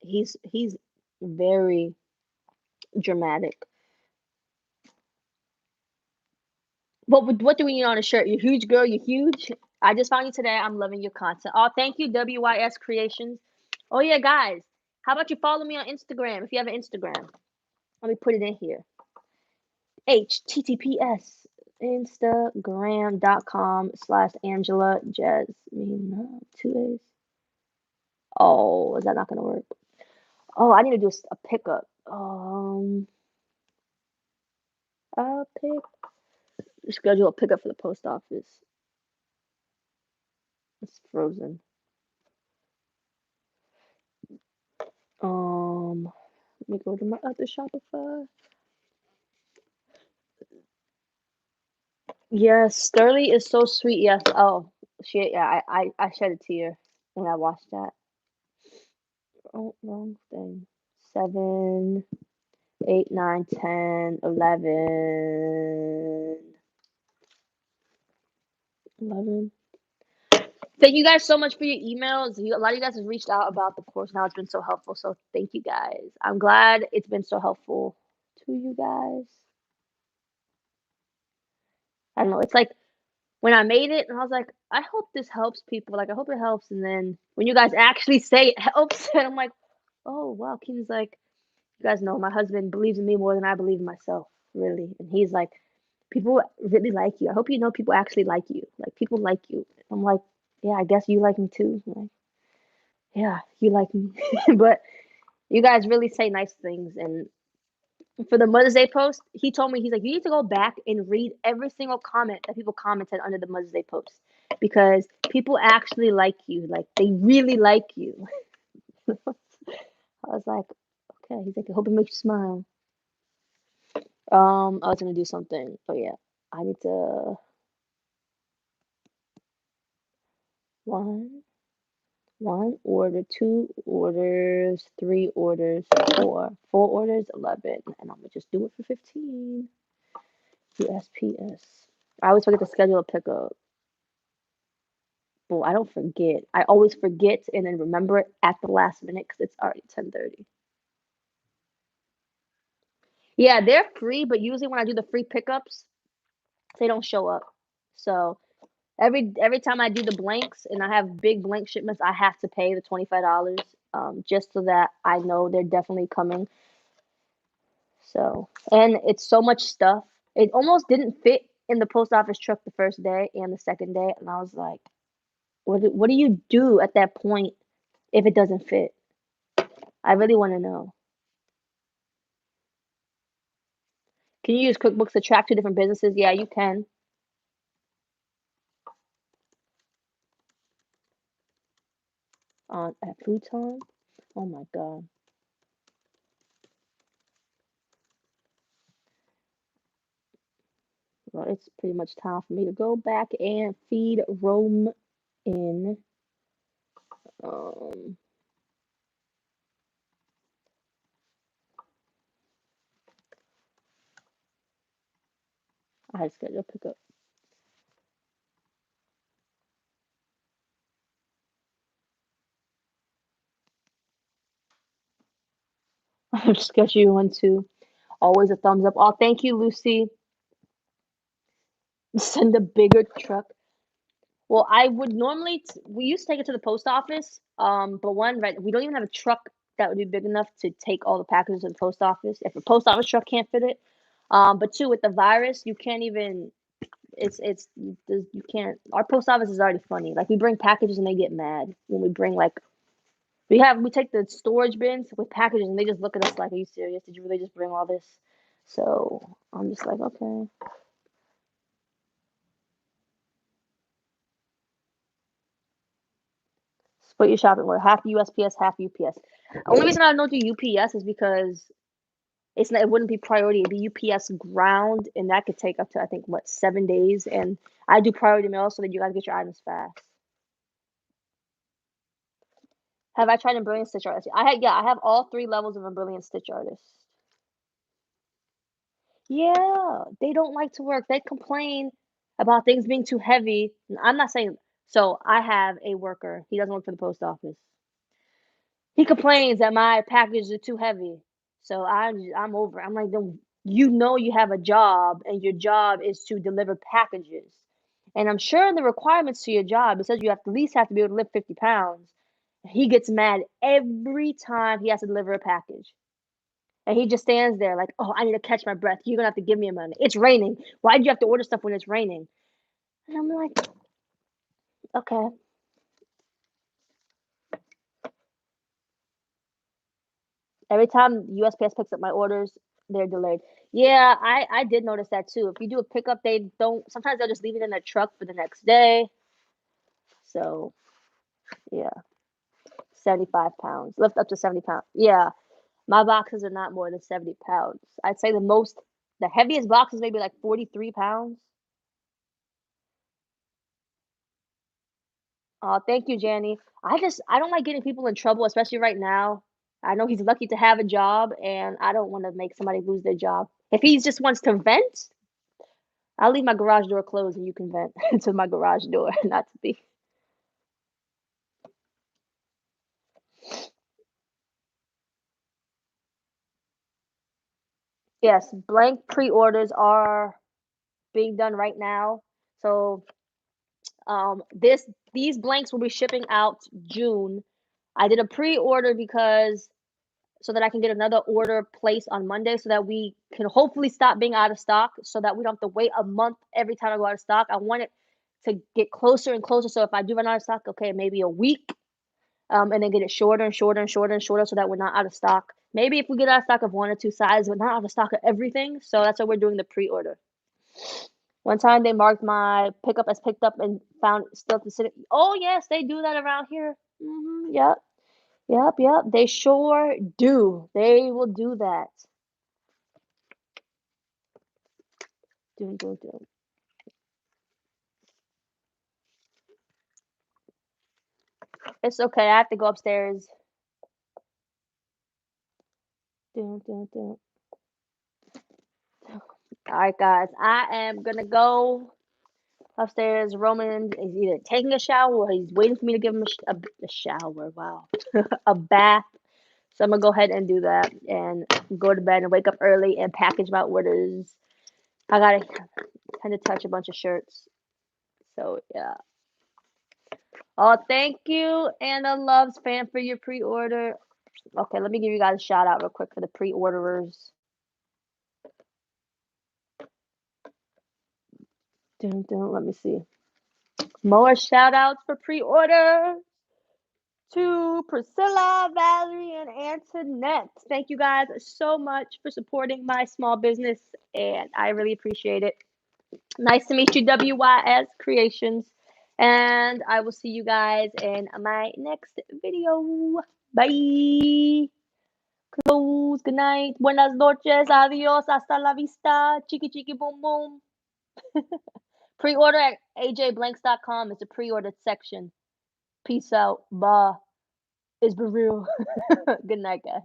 He's very dramatic. What do we need on a shirt? You're huge, girl. You're huge. I just found you today. I'm loving your content. Oh, thank you, WYS Creations. Oh yeah, guys. How about you follow me on Instagram if you have an Instagram? Let me put it in here. HTTPS Instagram.com/Angela Jasmine. 2 A's. Oh, is that not gonna work? Oh, I need to do a pickup. A pick. Schedule a pickup for the post office. It's frozen. Let me go to my other Shopify. Yes, Sterling is so sweet. Yes. Oh, shit. Yeah, I shed a tear when I watched that. Oh, wrong thing. 7, 8, 9, 10, 11. 11. Thank you guys so much for your emails. A lot of you guys have reached out about the course now. It's been so helpful. So thank you guys. I'm glad it's been so helpful to you guys. I don't know. It's like when I made it and I was like, I hope this helps people. Like, I hope it helps. And then when you guys actually say it helps, and I'm like, oh, wow. Keenan's like, you guys know my husband believes in me more than I believe in myself, really. And he's like, people really like you. I hope you know people actually like you. Like, people like you. I'm like, yeah, I guess you like me too. Like, Yeah, you like me. But you guys really say nice things, and for the Mother's Day post, he told me, he's like, "You need to go back and read every single comment that people commented under the Mother's Day post because people actually like you, like, they really like you." I was like, "Okay." He's like, "I hope it makes you smile." I was gonna do something, but yeah, I need to one, one order, two orders, three orders, four orders, 11, and I'm gonna just do it for 15. USPS. I always forget to schedule a pickup. Well, I don't forget. I always forget and then remember it at the last minute because it's already 10:30. Yeah, they're free, but usually when I do the free pickups, they don't show up. So every time I do the blanks and I have big blank shipments, I have to pay the $25, just so that I know they're definitely coming. So, and it's so much stuff. It almost didn't fit in the post office truck the first day and the second day, and I was like, what do you do at that point if it doesn't fit? I really want to know. Can you use QuickBooks to track two different businesses? Yeah, you can. On at Futon. Oh my god. Well, it's pretty much time for me to go back and feed Rome in. Um, I had scheduled pickup. I schedule one too. Always a thumbs up. Oh, thank you, Lucy. Send a bigger truck. Well, I would normally we used to take it to the post office, but one, right, we don't even have a truck that would be big enough to take all the packages to the post office. If a post office truck can't fit it, but two, with the virus, you can't even. It's you can't. Our post office is already funny. Like we bring packages and they get mad when we bring like we take the storage bins with packages and they just look at us like, "Are you serious? Did you really just bring all this?" So I'm just like, okay. Split your shopping order, half USPS, half UPS. Only reason I don't do UPS is because it wouldn't be priority. It'd be UPS ground, and that could take up to I think what 7 days. And I do priority mail so that you guys get your items fast. Have I tried Embroidery Stitch Artist? I have all three levels of Embroidery Stitch Artist. Yeah, they don't like to work. They complain about things being too heavy. I'm not saying so. I have a worker. He doesn't work for the post office. He complains that my packages are too heavy. So I'm over. I'm like, then you know you have a job and your job is to deliver packages. And I'm sure in the requirements to your job, it says you have to at least have to be able to lift 50 pounds. He gets mad every time he has to deliver a package. And he just stands there like, "Oh, I need to catch my breath. You're gonna have to give me a minute. It's raining. Why'd you have to order stuff when it's raining?" And I'm like, "Okay." Every time USPS picks up my orders, they're delayed. Yeah, I did notice that too. If you do a pickup, they don't. Sometimes they'll just leave it in their truck for the next day. So yeah, 75 pounds. Lift up to 70 pounds. Yeah, my boxes are not more than 70 pounds. I'd say the heaviest box is maybe like 43 pounds. Thank you, Janny. I don't like getting people in trouble, especially right now. I know he's lucky to have a job, and I don't want to make somebody lose their job. If he just wants to vent, I'll leave my garage door closed and you can vent to my garage door, not to be. Yes, blank pre-orders are being done right now. So this these blanks will be shipping out June. I did a pre-order because so that I can get another order placed on Monday so that we can hopefully stop being out of stock so that we don't have to wait a month every time I go out of stock. I want it to get closer and closer. So if I do run out of stock, okay, maybe a week. and then get it shorter and shorter and shorter and shorter so that we're not out of stock. Maybe if we get out of stock of one or two sizes, but not out of stock of everything. So that's why we're doing the pre-order. One time they marked my pickup as picked up and found still at the city. Oh yes, they do that around here. Yep, yep, yep. They sure do. They will do that. Doom, doom, doom. It's okay. I have to go upstairs. Doom, doom, doom. All right, guys. I am gonna go upstairs. Roman is either taking a shower or he's waiting for me to give him a shower. Wow, a bath. So I'm gonna go ahead and do that and go to bed and wake up early and package my orders. I gotta kind of touch a bunch of shirts. So yeah. Oh, thank you, Anna Loves Fan, for your pre-order. Okay, let me give you guys a shout out real quick for the pre-orderers. Dun, dun, let me see. More shout outs for pre-order to Priscilla, Valerie, and Antoinette. Thank you guys so much for supporting my small business, and I really appreciate it. Nice to meet you, WYS Creations. And I will see you guys in my next video. Bye. Close. Good night. Buenas noches. Adios. Hasta la vista. Cheeky, cheeky, boom, boom. Pre-order at ajblanks.com. It's a pre-ordered section. Peace out. Bye. It's been real. Good night, guys.